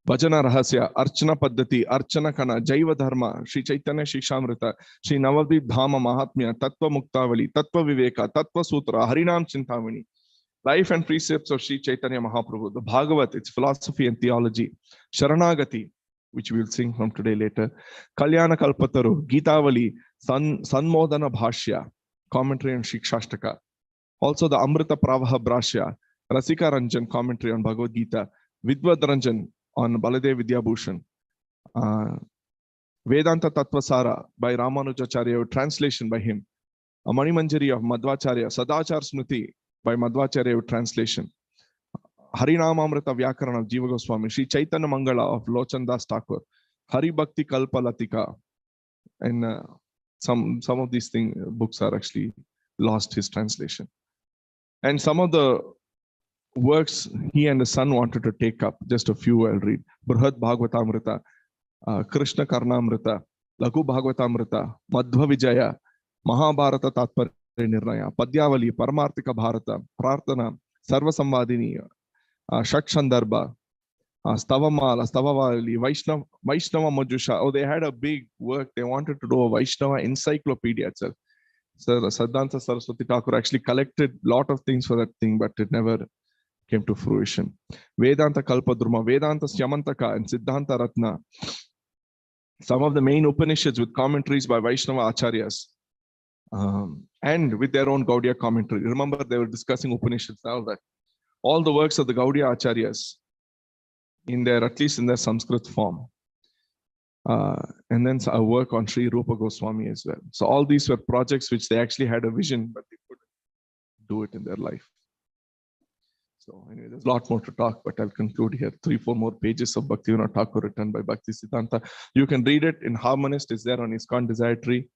Bhajana Rahasya, Archana Paddhati, Archana Kana, Jaiva Dharma, Sri Chaitanya Shikshamrita, Sri Navadvip Dhama Mahatmya, Tattva Muktavali, Tattva Viveka, Tattva Sutra, Harinam Chintamani, Life and Precepts of Sri Chaitanya Mahaprabhu, the Bhagavat, its philosophy and theology, Sharanagati, which we will sing from today later, Kalyana Kalpataru, Gitavali, Sanmodana Bhashya, commentary on Shikshashtaka, also the Amrita Pravaha Brashya, Rasika Ranjan, commentary on Bhagavad Gita, Vidvadranjan on Baladev Vidyabhushan, Vedanta Tattvasara by Ramanujacharya, translation by him, a Mani Manjari of Madhvacharya, Sadachar Smriti, by Madhvacharya translation. Harinamamrita Vyakarana of Jiva Goswami, Sri Chaitanya Mangala of Lochandas Thakur, Hari Bhakti Kalpalatika, and some of these books are actually lost his translation. And some of the works he and his son wanted to take up, just a few I'll read. Brihad Bhagavatamrita, Krishna Karnamrita, Laghu Bhagavatamrita, Madhva Vijaya, Mahabharata Tatparya Nirnaya, Padyavali, Paramarthika Bharata, Prarthana, Sarva Samvadini, Shakshandarbha, Stavamala, Stavavali, Vaishnava Majusha. Oh, they had a big work. They wanted to do a Vaishnava encyclopedia itself. So Siddhanta Saraswati Thakur actually collected a lot of things for that thing, but it never came to fruition. Vedanta Kalpadruma, Vedanta Syamantaka, and Siddhanta Ratna. Some of the main Upanishads with commentaries by Vaishnava Acharyas, and with their own Gaudiya commentary. Remember, they were discussing Upanishads, all the works of the Gaudiya Acharyas in their, at least in their Sanskrit form. And then a work on Sri Rupa Goswami as well. So all these were projects which they actually had a vision, but they couldn't do it in their life. So anyway, there's a lot more to talk, but I'll conclude here. 3-4 more pages of Bhakti Vinoda Thakur written by Bhakti Siddhanta. You can read it in Harmonist. It's there on ISKCON Desire Tree.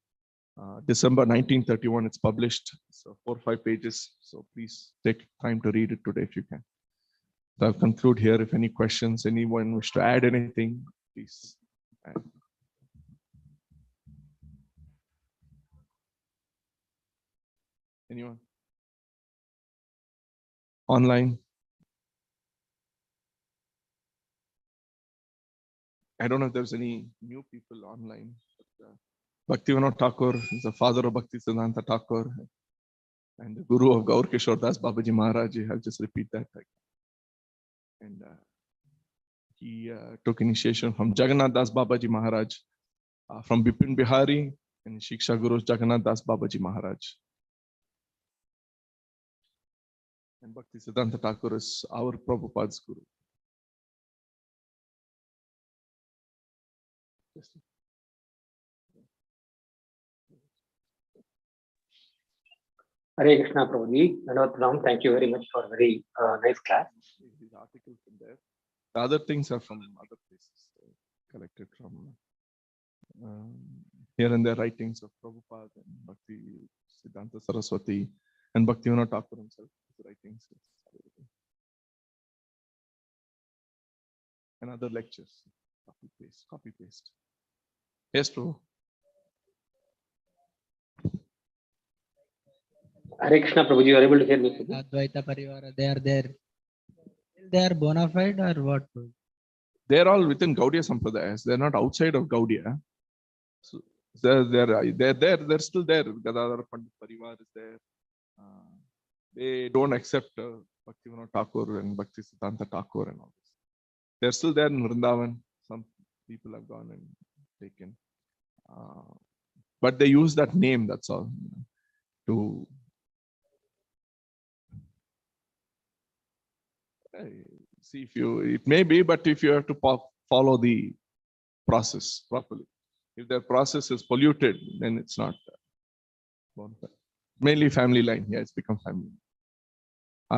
December 1931, it's published. So 4-5 pages. So please take time to read it today if you can. So I'll conclude here. If any questions, anyone wish to add anything, please add. Anyone? Online? I don't know if there's any new people online. But, Bhakti Vinoda Thakur is the father of Bhakti Siddhanta Thakur and the guru of Gaur Kishore Das Babaji Maharaj. I'll just repeat that. And he took initiation from Jagannath Das Babaji Maharaj, from Bipin Bihari, and Shiksha Guru Jagannath Das Babaji Maharaj. And Bhakti Siddhanta Thakur is our Prabhupada's guru. Hare Krishna Prabhuji, Radharamana, thank you very much for a very nice class. These articles from there. The other things are from other places, collected from here and there writings of Prabhupada and Bhakti Siddhanta Saraswati and Bhakti Vinoda Thakur himself. His writings and other lectures. Copy paste. Yes, Prabhu. Hare Krishna Prabhuji, you are able to hear me? Advaita Parivara, they are there. They are bona fide or what? They're all within Gaudiya Sampradayas. They're not outside of Gaudiya. So they're there. They're still there. Gadadhara Pandit Parivar is there. They don't accept Bhakti Vinoda Thakur and Bhakti Siddhanta Thakur and all this. They're still there in Vrindavan. Some people have gone and taken. But they use that name, that's all. To see if it may be, but if you have to follow the process properly. If their process is polluted, then it's not. Mainly family line. Yeah, it's become family.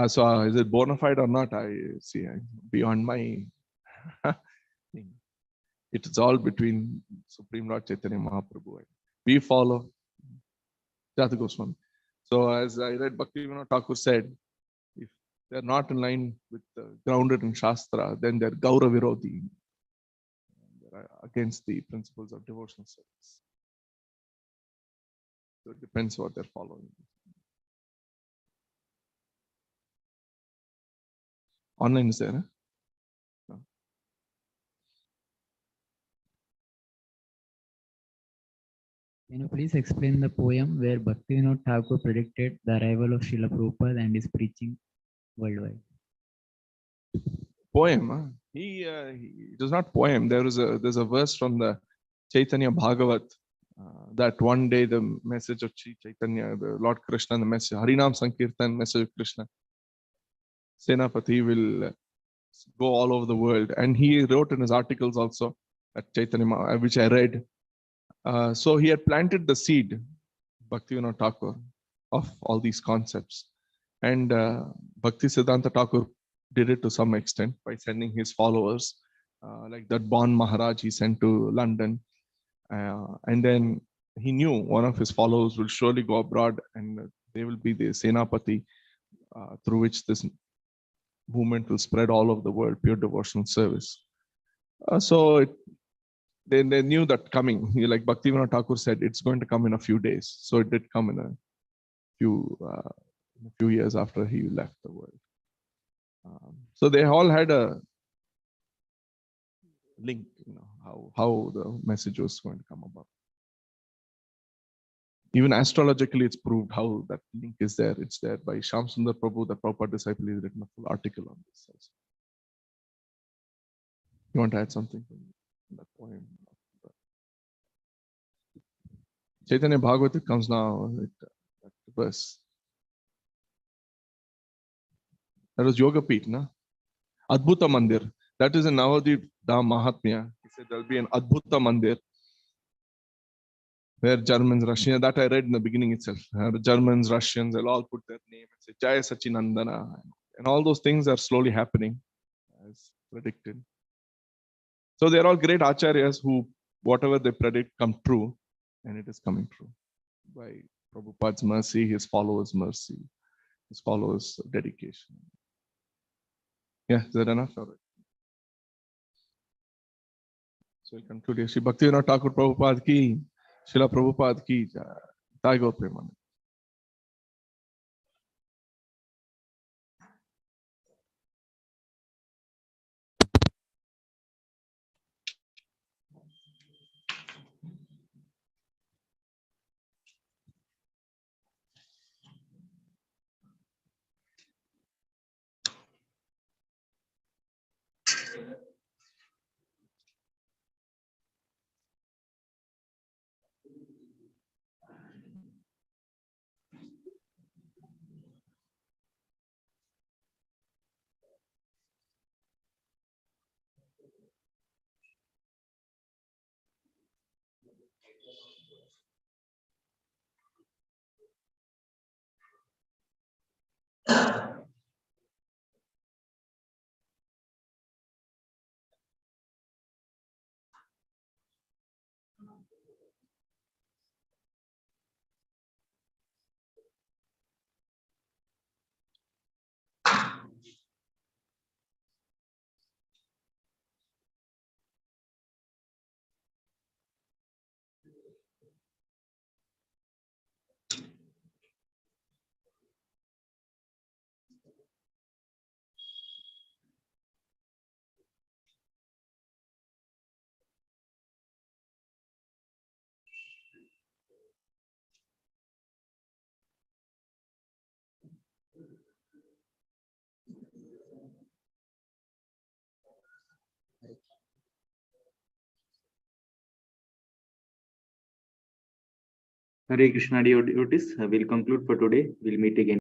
So is it bona fide or not? I see. Beyond my thing. It is all between Supreme Lord Chaitanya Mahaprabhu. We follow Jata Goswami. So as I read, Bhakti Vinoda Thakur said, if they're not in line with grounded in Shastra, then they're Gaura Virodhi. They're against the principles of devotional service. So it depends what they're following. Online is there? Huh? No. Can you please explain the poem where Bhakti Vinoda Thakur predicted the arrival of Srila Prabhupada and his preaching worldwide? Poem? Huh? It is not poem. There's a verse from the Chaitanya Bhagavat that one day the message of Chaitanya, the Lord Krishna, the message Harinam Sankirtan, message of Krishna, Senapati will go all over the world, and he wrote in his articles also at Chaitanya, which I read. So he had planted the seed, Bhakti Vinoda Thakur, of all these concepts. And Bhakti Siddhanta Thakur did it to some extent by sending his followers, like that Bon Maharaj he sent to London. And then he knew one of his followers will surely go abroad and they will be the Senapati through which this movement will spread all over the world, pure devotional service. They knew that coming. Like Bhakti Vinoda Thakur said, it's going to come in a few days. So it did come in a few years after he left the world. So they all had a link, how the message was going to come about. Even astrologically, it's proved how that link is there. It's there by Shyam Sundar Prabhu, the Prabhupada disciple. He's written a full article on this also. You want to add something to that poem? Chaitanya Bhagavata comes now with that verse. That was Yoga Peeth, na? Adbhuta Mandir. That is in Navadvip Dham Mahatmya. He said there'll be an Adbhuta Mandir where Germans, Russians, that I read in the beginning itself. The Germans, Russians, they'll all put their name and say Jaya Sachinandana. And all those things are slowly happening as predicted. So they're all great acharyas who, whatever they predict, come true. And it is coming true by Prabhupada's mercy, his followers' mercy, his followers' dedication. Yeah, is that enough? All right. So we'll conclude here. Shri Bhakti Vinoda Thakur Prabhupada ki, Srila Prabhupada ki, Jai Gaur Premanand. Hare Krishna devotees, we'll conclude for today. We'll meet again.